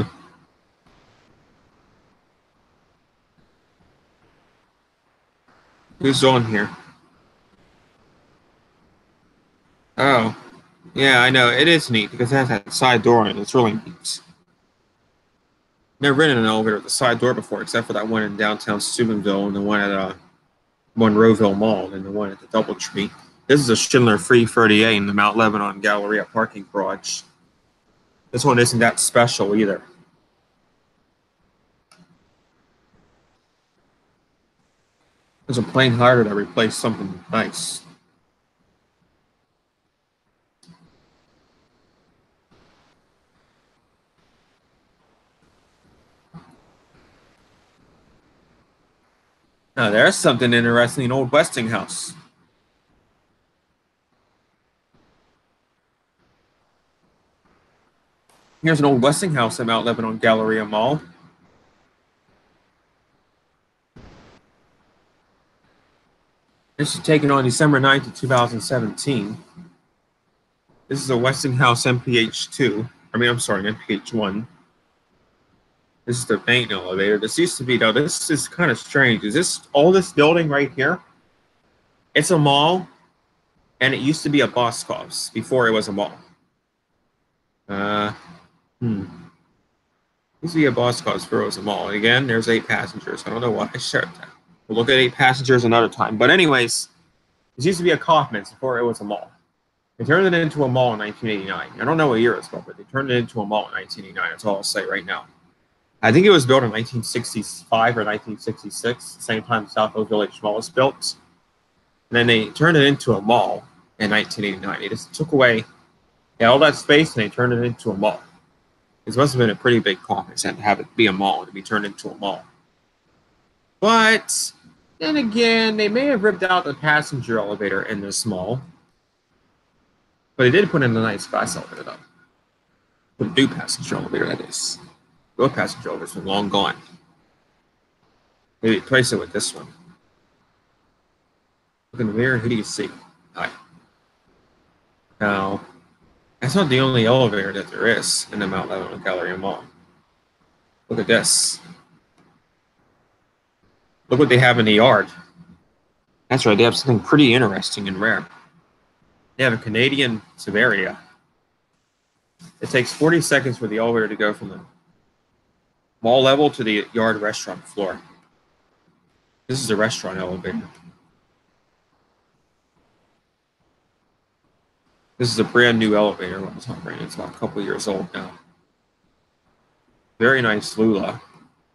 Who's on here? Oh, yeah, I know. It is neat because it has that side door on it. It's really neat. Never been in an elevator with a side door before, except for that one in downtown Steubenville and the one at Monroeville Mall and the one at the DoubleTree. This is a Schindler 338 in the Mount Lebanon Galleria parking garage. This one isn't that special either. There's a plane harder to replace something nice. Now there's something interesting in Old Westinghouse. Here's an Old Westinghouse at Mount Lebanon Galleria Mall. This is taken on December 9th of 2017. This is a Westinghouse MPH2. I'm sorry, MPH1. This is the main elevator. This used to be, though, this is kind of strange. Is this all this building right here? It's a mall, and it used to be a Boscov's before it was a mall. Used to be a Boscov's before it was a mall. Again, there's 8 passengers. I don't know why I shared that. We'll look at 8 passengers another time. But anyways, this used to be a Kaufman's before it was a mall. They turned it into a mall in 1989. I don't know what year it's called, but they turned it into a mall in 1989. That's all I'll say right now. I think it was built in 1965 or 1966, same time South Oak Village Mall was built. And then they turned it into a mall in 1989. They just took away all that space and they turned it into a mall. This must have been a pretty big complex to have it be a mall and to be turned into a mall. But then again, they may have ripped out the passenger elevator in this mall. But they did put in a nice glass elevator, though. Put a new passenger elevator, that is. Both passenger elevators are long gone. Maybe replace it with this one. Look in the mirror, who do you see? Hi. Now, that's not the only elevator that there is in the Mount Lebanon Galleria Mall. Look at this. Look what they have in the yard. That's right, they have something pretty interesting and rare. They have a Canadian Severia. It takes 40 seconds for the elevator to go from the mall level to the yard restaurant floor. This is a restaurant elevator. This is a brand new elevator. It's about a couple years old now. Very nice Lula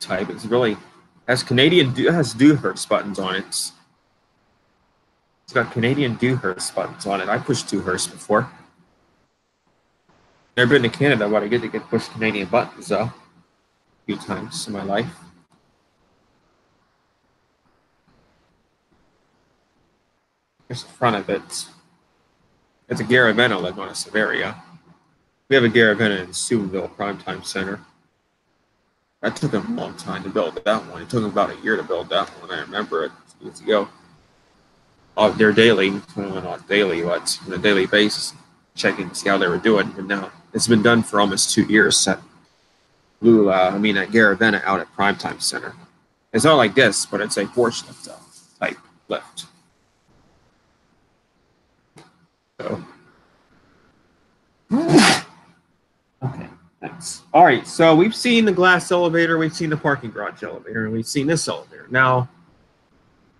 type. It's really has Dewhurst buttons on it. It's got Canadian Dewhurst buttons on it. I pushed Dewhurst before. Never been to Canada, but I get to get push Canadian buttons though. A few times in my life. Here's the front of it. It's a Garaventa like on a Severia. We have a Garaventa in Steubenville Primetime Center. That took them a long time to build that one. It took them about a year to build that one. I remember it years ago. They're daily, well, not daily, but on a daily basis, checking to see how they were doing. And now it's been done for almost 2 years at Garaventa out at Primetime Center. It's not like this, but it's a force lift type lift. So, okay, thanks. All right, so we've seen the glass elevator, we've seen the parking garage elevator, and we've seen this elevator. Now,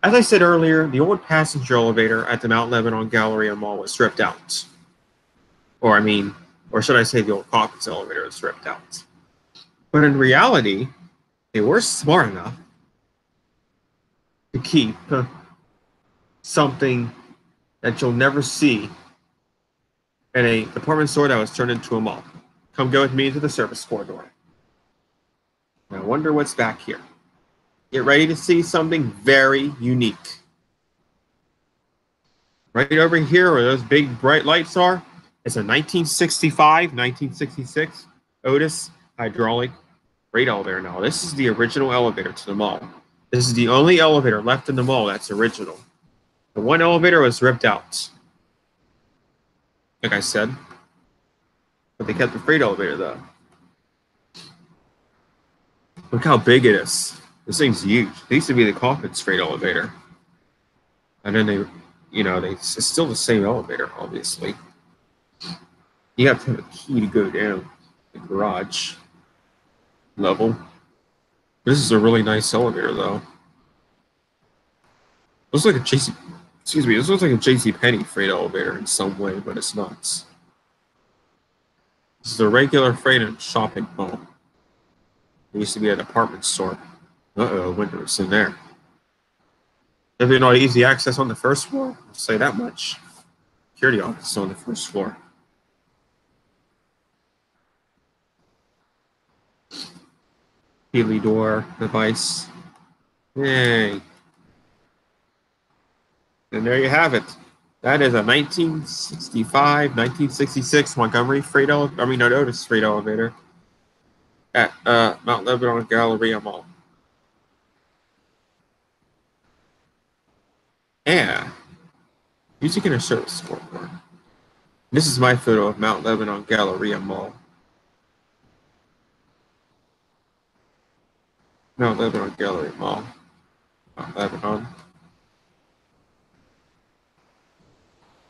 as I said earlier, the old passenger elevator at the Mount Lebanon Galleria Mall was stripped out. Or should I say the old Kaufman's elevator was stripped out. But in reality, they were smart enough to keep something that you'll never see in a department store that was turned into a mall. Come go with me to the service corridor. I wonder what's back here. Get ready to see something very unique. Right over here where those big bright lights are, it's a 1965, 1966 Otis hydraulic freight elevator. Now, this is the original elevator to the mall. This is the only elevator left in the mall that's original. The one elevator was ripped out, like I said, but they kept the freight elevator though. Look how big it is. This thing's huge. It used to be the Kaufman's freight elevator. And then it's still the same elevator, obviously. You have to have a key to go down the garage level. This is a really nice elevator, though. Looks like this looks like a JCPenney freight elevator in some way, but it's not. This is a regular freight and shopping mall. It used to be a department store. Windows in there. Definitely not easy access on the first floor. I'll say that much. Security office on the first floor. Healy door device. Yay. And there you have it. That is a 1965, 1966 Montgomery Otis freight elevator at Mount Lebanon Galleria Mall. Yeah. Music in a service corridor. This is my photo of Mount Lebanon Galleria Mall. Mount Lebanon Galleria Mall. Mount Lebanon.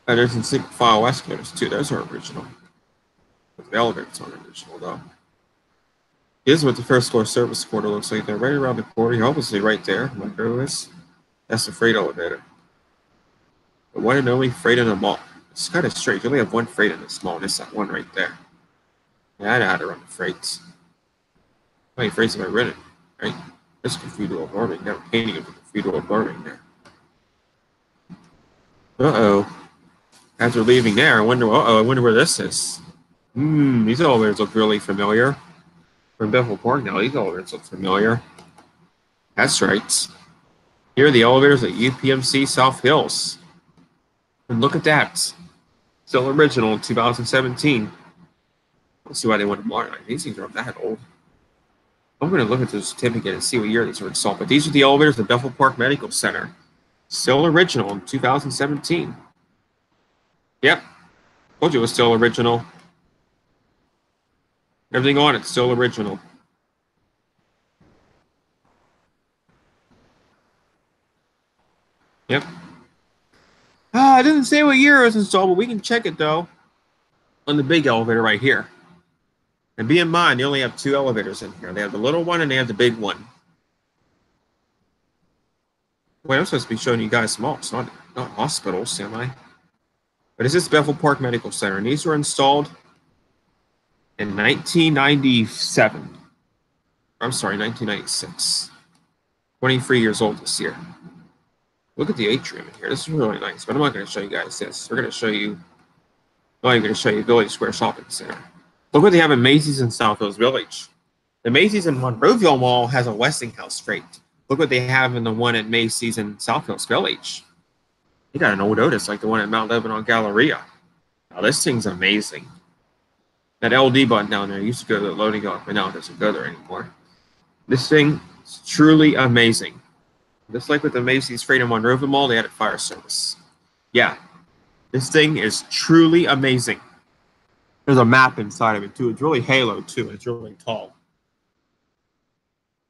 There's some single file escalators too. Those are original. But the elevators aren't original though. Here's what the first floor service quarter looks like. They're right around the corner. You're obviously right there. My arrow is. That's the freight elevator. The one and only freight in the mall. It's kind of strange. You only have one freight in this mall, and it's that one right there. Yeah, I know how to run the freights. How many freights am I running? Right? That's cathedral farming. Now painting of the cathedral farming there. Uh-oh. After leaving there, I wonder where this is. These elevators look really familiar. From Bethel Park now, these elevators look familiar. That's right. Here are the elevators at UPMC South Hills. And look at that. Still original in 2017. Let's see why they want to modernize. These things aren't that old. I'm going to look at the certificate and see what year these were installed. But these are the elevators at Bethel Park Medical Center. Still original in 2017. Yep. Told you it was still original. Everything on it's still original. Yep. It doesn't say what year it was installed, but we can check it though. On the big elevator right here. And be in mind, they only have two elevators in here. They have the little one and they have the big one. Wait, I'm supposed to be showing you guys malls, not hospitals, am I? But this is Bethel Park Medical Center, and these were installed in 1997. I'm sorry, 1996. 23 years old this year. Look at the atrium in here. This is really nice, but I'm not going to show you guys this. We're going to show you, I'm going to show you Village Square Shopping Center. Look what they have in Macy's in South Hills Village. The Macy's in Monroeville Mall has a Westinghouse freight. Look what they have in the one at Macy's in South Hills Village. They got an old Otis like the one at Mount Lebanon Galleria. Now this thing's amazing. That LD button down there used to go to the loading dock, but now it doesn't go there anymore. This thing is truly amazing. Just like with the Macy's freight in Monroeville Mall, they had a fire service. Yeah, this thing is truly amazing. There's a map inside of it too. It's really halo too. It's really tall.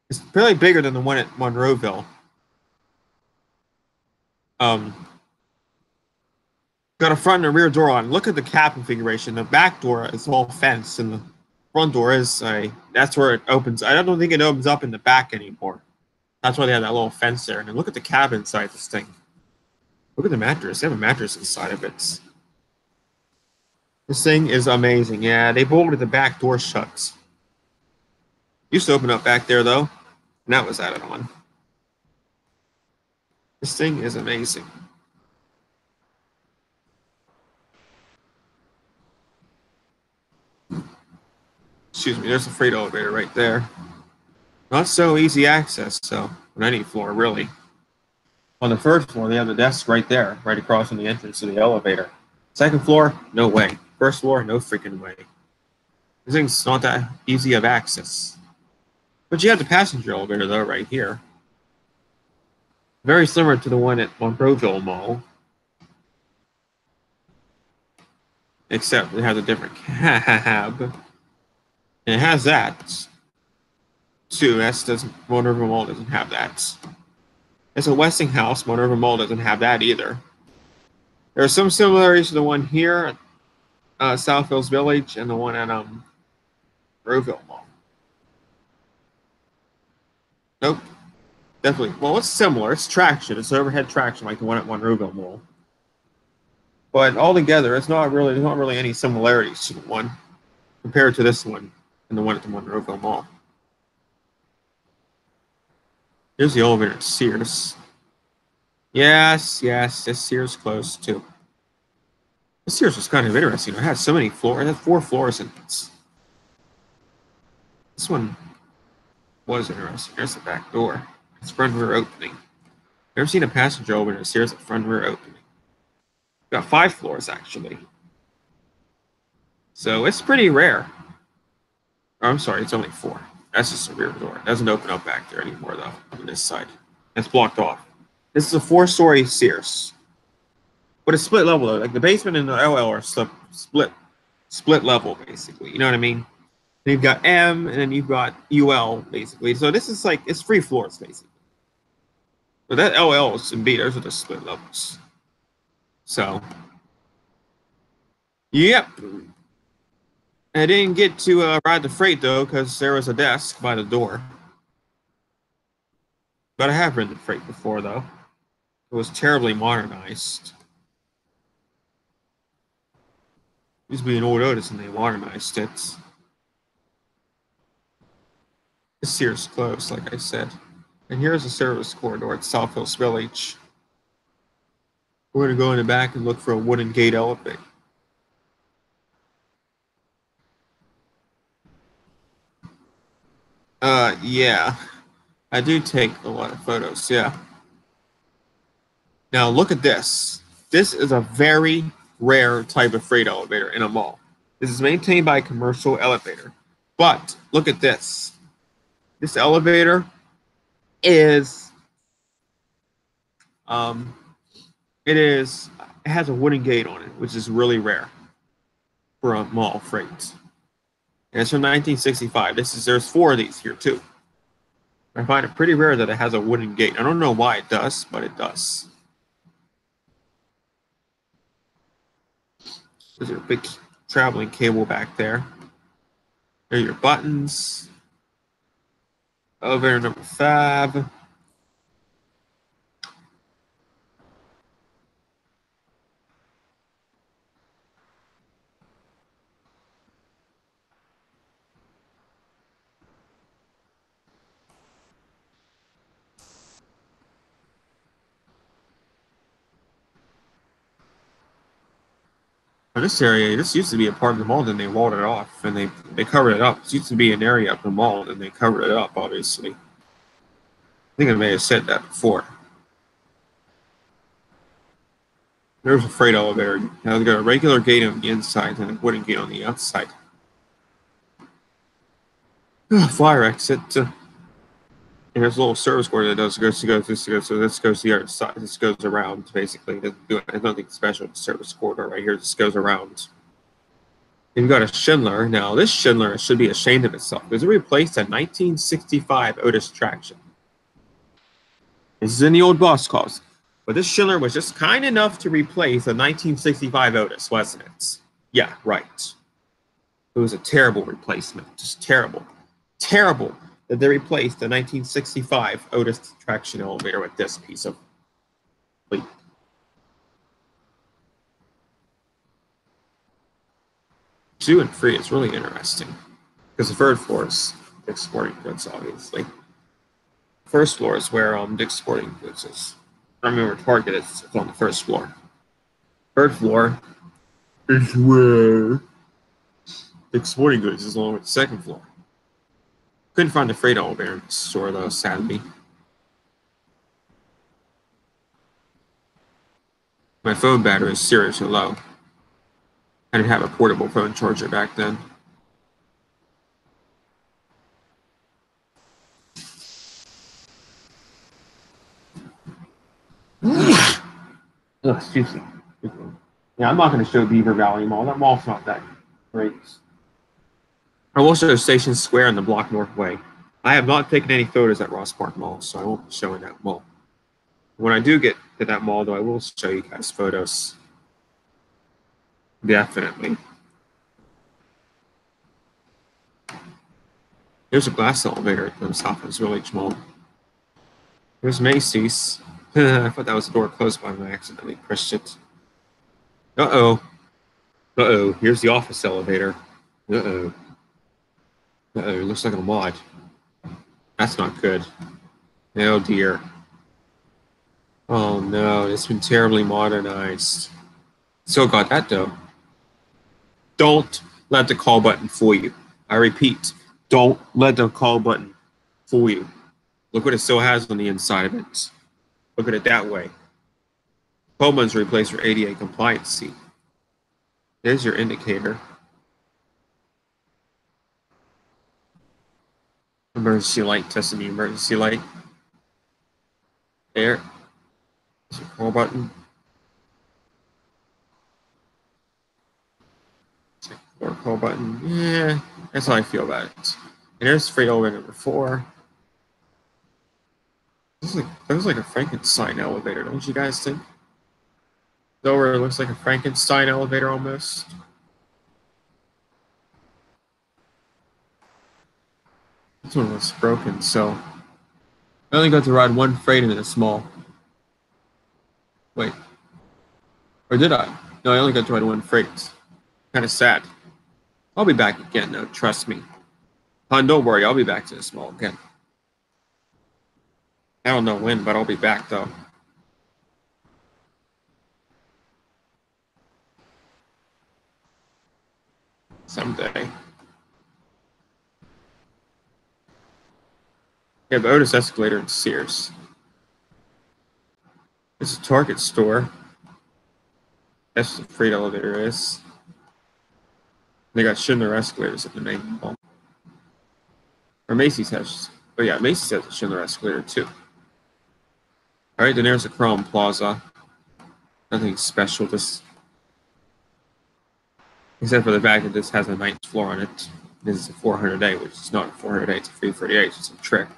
It's fairly bigger than the one at Monroeville. Got a front and a rear door on. Look at the cab configuration. The back door is all fenced, and the front door is that's where it opens. I don't think it opens up in the back anymore. That's why they have that little fence there. And then look at the cab inside this thing. Look at the mattress. They have a mattress inside of it. This thing is amazing. Yeah, they bolted the back door shut. Used to open up back there though, and that was added on. This thing is amazing. Excuse me, there's a freight elevator right there. Not so easy access, so on any floor, really. On the first floor, they have the desk right there, right across from the entrance to the elevator. Second floor, no way. First floor, no freaking way. This thing's not that easy of access. But you have the passenger elevator, though, right here. Very similar to the one at Monroeville Mall. Except it has a different cab. And it has that. Too. Monroeville Mall doesn't have that. It's a Westinghouse. Monroeville Mall doesn't have that either. There are some similarities to the one here at South Hills Village and the one at Monroeville Mall. Nope. Definitely. Well, it's similar. It's traction. It's overhead traction like the one at Monroeville Mall. But altogether, there's not really any similarities to the one compared to this one and the one at the Monroeville Mall. Here's the elevator at Sears. Yes, this Sears closed too. This Sears was kind of interesting. It had so many floors. It had 4 floors in it. This one was interesting. There's the back door. It's front and rear opening. Never seen a passenger elevator at Sears at front and rear opening. Got 5 floors actually. So it's pretty rare. Oh, I'm sorry, it's only 4. That's just a rear door. It doesn't open up back there anymore, though, on this side. It's blocked off. This is a 4-story Sears. But it's split level though. Like the basement and the LL are split level basically. You know what I mean? Then you've got M and then you've got UL basically. So this is like it's 3 floors basically. But that LL and B, those are the split levels. So yep. I didn't get to ride the freight though because there was a desk by the door. But I have ridden the freight before though. It was terribly modernized. It used to be an old Otis and they modernized it. This here's close, like I said. And here's the service corridor at South Hills Village. We're going to go in the back and look for a wooden gate elevator. Yeah. I do take a lot of photos, yeah. Now look at this. This is a very rare type of freight elevator in a mall. This is maintained by a commercial elevator. But look at this. This elevator is it has a wooden gate on it, which is really rare for a mall freight. And it's from 1965. There's 4 of these here too. I find it pretty rare that it has a wooden gate. I don't know why it does, but it does. There's a big traveling cable back there. There are your buttons. Elevator number 5. This area, this used to be a part of the mall, then they walled it off and they covered it up. This used to be an area of the mall, and they covered it up, obviously. I think I may have said that before. There's a freight elevator. Now they've got a regular gate on the inside and a wooden gate on the outside. Fire exit. And there's a little service corridor that goes so this goes to the other side. This goes around basically. There's nothing special. The service corridor right here just goes around. You've got a Schindler. Now this Schindler should be ashamed of itself because it replaced a 1965 Otis traction. This is in the old boss calls. But this Schindler was just kind enough to replace a 1965 Otis, wasn't it? Yeah, right. It was a terrible replacement. Just terrible. Terrible that they replaced the 1965 Otis traction elevator with this piece of fleet. 2 and 3 is really interesting because the 3rd floor is Dick's Sporting Goods, obviously. First floor is where Dick's Sporting Goods is. I remember Target is on the 1st floor. 3rd floor is where Dick's Sporting Goods is along with the 2nd floor. Couldn't find the freight elevator in the store though, sadly. My phone battery is seriously low. I didn't have a portable phone charger back then. Excuse me. Yeah, I'm not going to show Beaver Valley Mall. That mall's not that great. I will show Station Square and the Block North Way. I have not taken any photos at Ross Park Mall, so I won't be showing that mall. When I do get to that mall, though, I will show you guys photos. Definitely. There's a glass elevator at the South Hills Village Mall. There's Macy's. I thought that was the door closed by me. I accidentally pushed it. Uh-oh. Uh-oh. Here's the office elevator. Uh-oh. Uh-oh. Looks like a mod. That's not good. Oh, dear. Oh, no. It's been terribly modernized. Still got that, though. Don't let the call button fool you. I repeat, don't let the call button fool you. Look what it still has on the inside of it. Look at it that way. Call button's replaced for ADA compliance seat. There's your indicator. Emergency light, testing the emergency light. There. There's your call button. Or call button. Yeah, that's how I feel about it. And there's freight elevator number 4. This looks like a Frankenstein elevator, don't you guys think? Though it looks like a Frankenstein elevator almost. This one was broken, so I only got to ride one freight in a small. Wait. Or did I? No, I only got to ride one freight. Kind of sad. I'll be back again, though. Trust me. Hon, don't worry. I'll be back to the small again. I don't know when, but I'll be back, though. Someday. Yeah, the Otis escalator in Sears. It's a Target store. That's what the freight elevator is. They got Schindler escalators at the main hall. Or Macy's has. Oh yeah, Macy's has a Schindler escalator too. All right, then there's the Crown Plaza. Nothing special, just except for the fact that this has a 9th floor on it. This is a 400A, which is not a 400A. It's a 338. It's just a trick.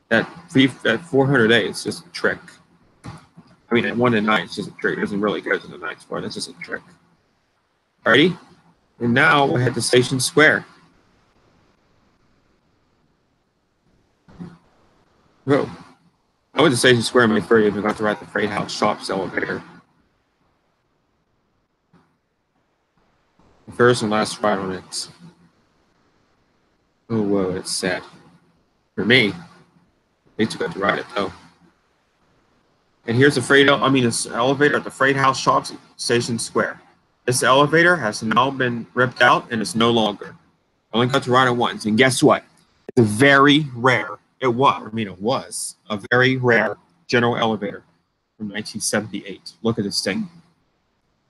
That 400A is just a trick. I mean, at 1 to 9, it's just a trick. It doesn't really go to the 9th floor. That's just a trick. Alrighty, and now we'll head to Station Square. Whoa. I went to Station Square May 30th and got to ride the Freight House Shops elevator. The first and last ride on it. Oh, whoa, it's sad. For me, they took to ride it though. And here's the this elevator at the Freight House Shops at Station Square. This elevator has now been ripped out and it's no longer. I only got to ride it once, and guess what? It's a very rare. It was a very rare general elevator from 1978. Look at this thing.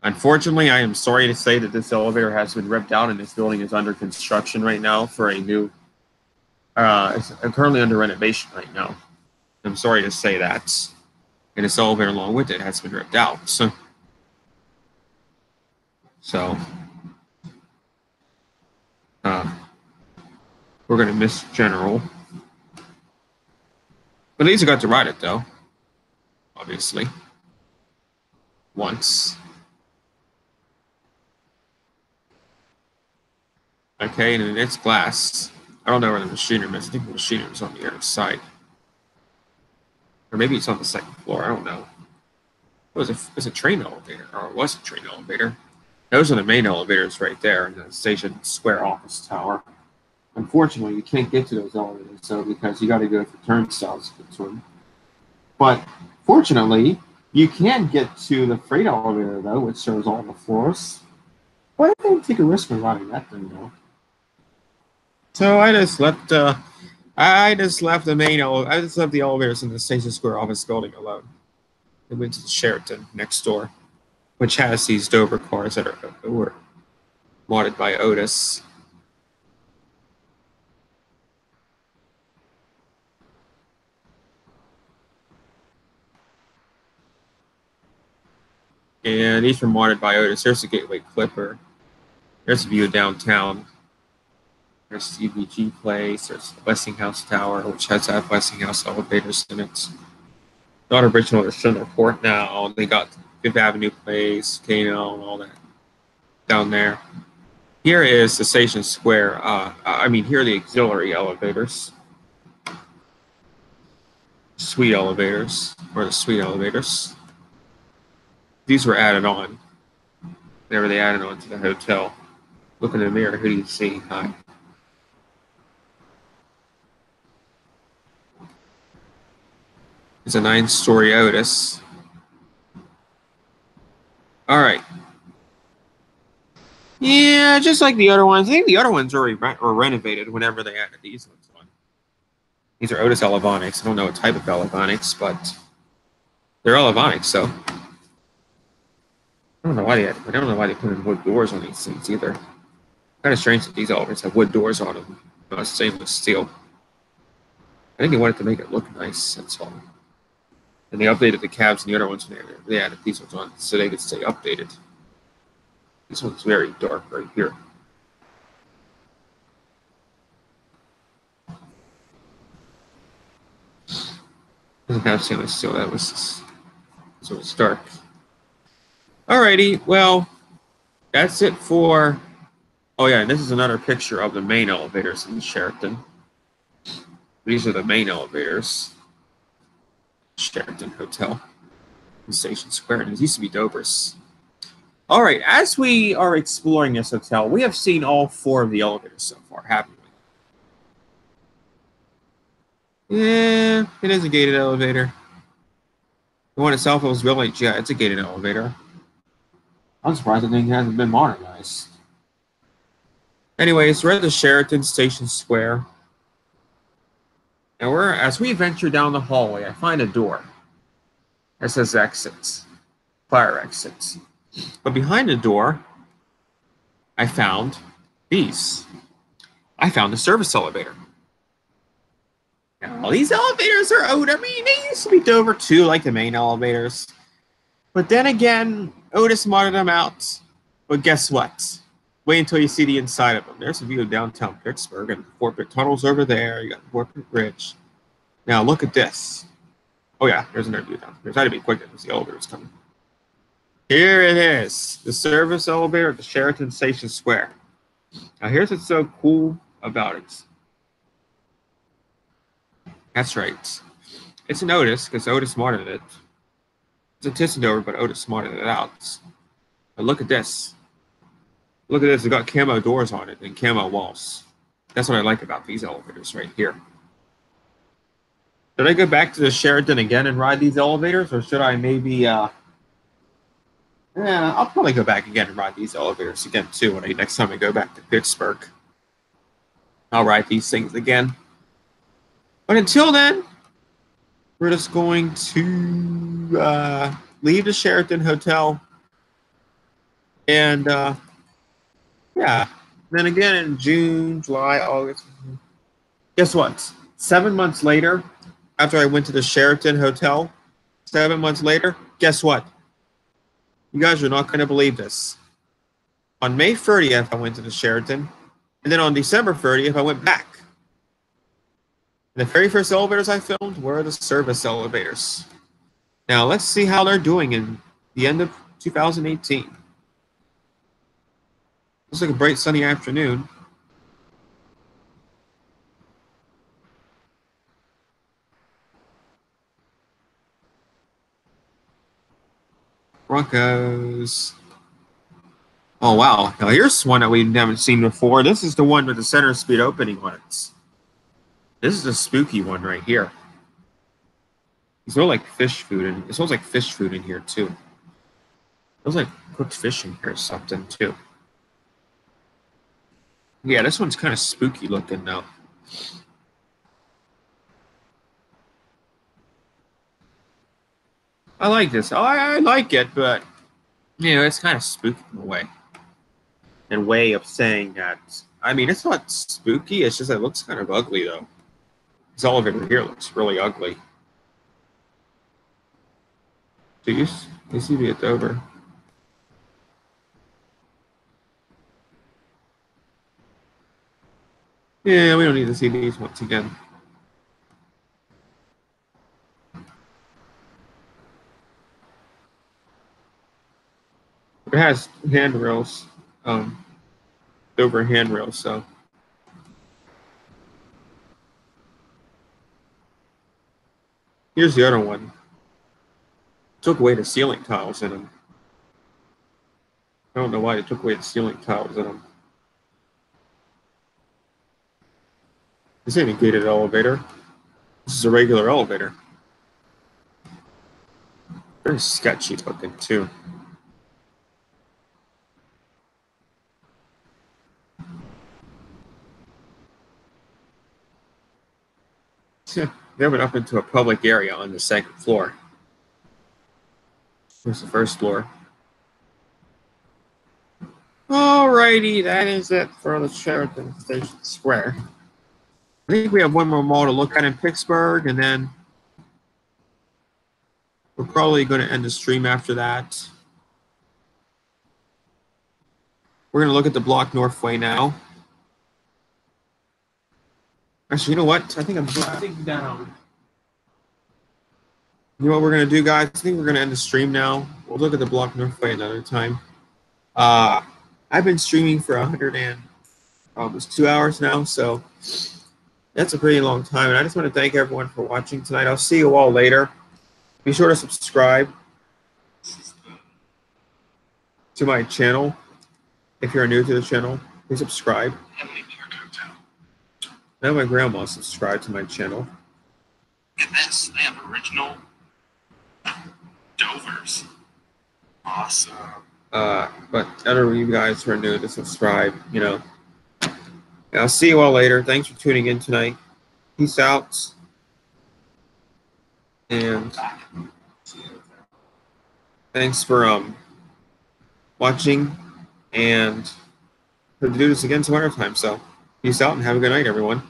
Unfortunately, I am sorry to say that this elevator has been ripped out and this building is under construction right now for a new, it's currently under renovation right now. I'm sorry to say that. And this elevator along with it has been ripped out. So we're going to miss General. But at least I got to ride it though. Obviously. Once. Okay, and then it's glass. I don't know where the machinery is. I think the machinery is on the other side. Or maybe it's on the 2nd floor. I don't know. It was a train elevator, or it was a train elevator. Those are the main elevators right there in the Station Square office tower. Unfortunately, you can't get to those elevators, so because you got to go through turnstiles between. But fortunately, you can get to the freight elevator though, which shows all the floors. Why didn't they take a risk on riding that thing though? So I just left. I just left the elevators in the Station Square office building alone. I went to the Sheraton next door, which has these Dover cars that were modded by Otis. And these were modded by Otis. There's the Gateway Clipper. There's a view of downtown. There's the CBG Place. There's the Westinghouse Tower, which has that Westinghouse elevators in it. Not original, they're still in the port now. They got Fifth Avenue Place, Kano, and all that down there. Here is the Station Square. Here are the auxiliary elevators. Suite elevators, or the suite elevators. These were added on. Whenever they added on to the hotel. Look in the mirror, who do you see? Hi. It's a 9-story Otis. All right. Yeah, just like the other ones. I think the other ones were renovated whenever they added these ones on. These are Otis Elevonics. I don't know what type of Elevonics, but they're Elevonics, so. I don't know why they put in wood doors on these things either. Kind of strange that these elevators have wood doors on them. Stainless steel. I think they wanted to make it look nice, that's all. And they updated the cabs and the other ones when they added these ones on so they could stay updated. This one's very dark right here. Doesn't have stainless steel. That was so it's dark. Alrighty, well, that's it for. Oh yeah, and this is another picture of the main elevators in Sheraton. These are the main elevators. Sheraton Hotel in Station Square, and it used to be Dover's. All right, as we are exploring this hotel, we have seen all 4 of the elevators so far, haven't we? Yeah, it is a gated elevator. The one itself was really, yeah, it's a gated elevator. I'm surprised the thing hasn't been modernized. Anyways, we're at the Sheraton Station Square. And as we venture down the hallway, I find a door that says exits, fire exits. But behind the door, I found these. I found the service elevator. Now, these elevators are old. I mean, they used to be Dover too, like the main elevators. But then again, Otis modded them out. But guess what? Wait until you see the inside of them. There's a view of downtown Pittsburgh and 4-Pit tunnels over there. You got the 4-Pit Bridge. Now look at this. Oh yeah, there's another view down. There's got to be quicker because the elevator's coming. Here it is, the service elevator at the Sheraton Station Square. Now here's what's so cool about it. That's right. It's an Otis because Otis modded it. It's a Tissandover, but Otis modded it out. But look at this. Look at this. It's got camo doors on it and camo walls. That's what I like about these elevators right here. Should I go back to the Sheraton again and ride these elevators, or should I maybe? Yeah, I'll probably go back again and ride these elevators again too. Next time I go back to Pittsburgh, I'll ride these things again. But until then, we're just going to leave the Sheraton Hotel, and yeah. Then again in June, July, August. Guess what? 7 months later, after I went to the Sheraton Hotel, 7 months later, guess what? You guys are not going to believe this. On May 30th, I went to the Sheraton, and then on December 30th, I went back. And the very first elevators I filmed were the service elevators. Now, let's see how they're doing in the end of 2018. Looks like a bright sunny afternoon. Broncos. Oh, wow. Now, here's one that we haven't seen before. This is the one with the center speed opening on it. This is a spooky one right here. It smells like fish food, and it smells like fish food in here, too. It smells like cooked fish in here or something, too. Yeah, this one's kind of spooky looking, though. I like this. I like it, but you know, it's kind of spooky in a way. And way of saying that. I mean, it's not spooky. It's just that it looks kind of ugly, though. This elevator here looks really ugly. So you see me at Dover. Yeah, we don't need to see these once again. It has handrails, Dover handrails, so. Here's the other one. Took away the ceiling tiles in them. I don't know why they took away the ceiling tiles in them. This ain't a gated elevator. This is a regular elevator. Very sketchy looking, too. They went up into a public area on the second floor. Here's the first floor. Alrighty, that is it for the Sheraton Station Square. I think we have one more mall to look at in Pittsburgh, and then we're probably going to end the stream after that. We're going to look at the block Northway now. Actually, you know what? I think down. You know what we're going to do, guys? I think we're going to end the stream now. We'll look at the block Northway another time. I've been streaming for almost 2 hours now, so that's a pretty long time. And I just want to thank everyone for watching tonight. I'll see you all later. Be sure to subscribe to my channel. If you're new to the channel, please subscribe. Now my grandma subscribed to my channel. Look at this. They have original Dovers. Awesome. But other of you guys who are new to subscribe, you know. And I'll see you all later. Thanks for tuning in tonight. Peace out. And thanks for watching, and we'll do this again some other time. So peace out and have a good night, everyone.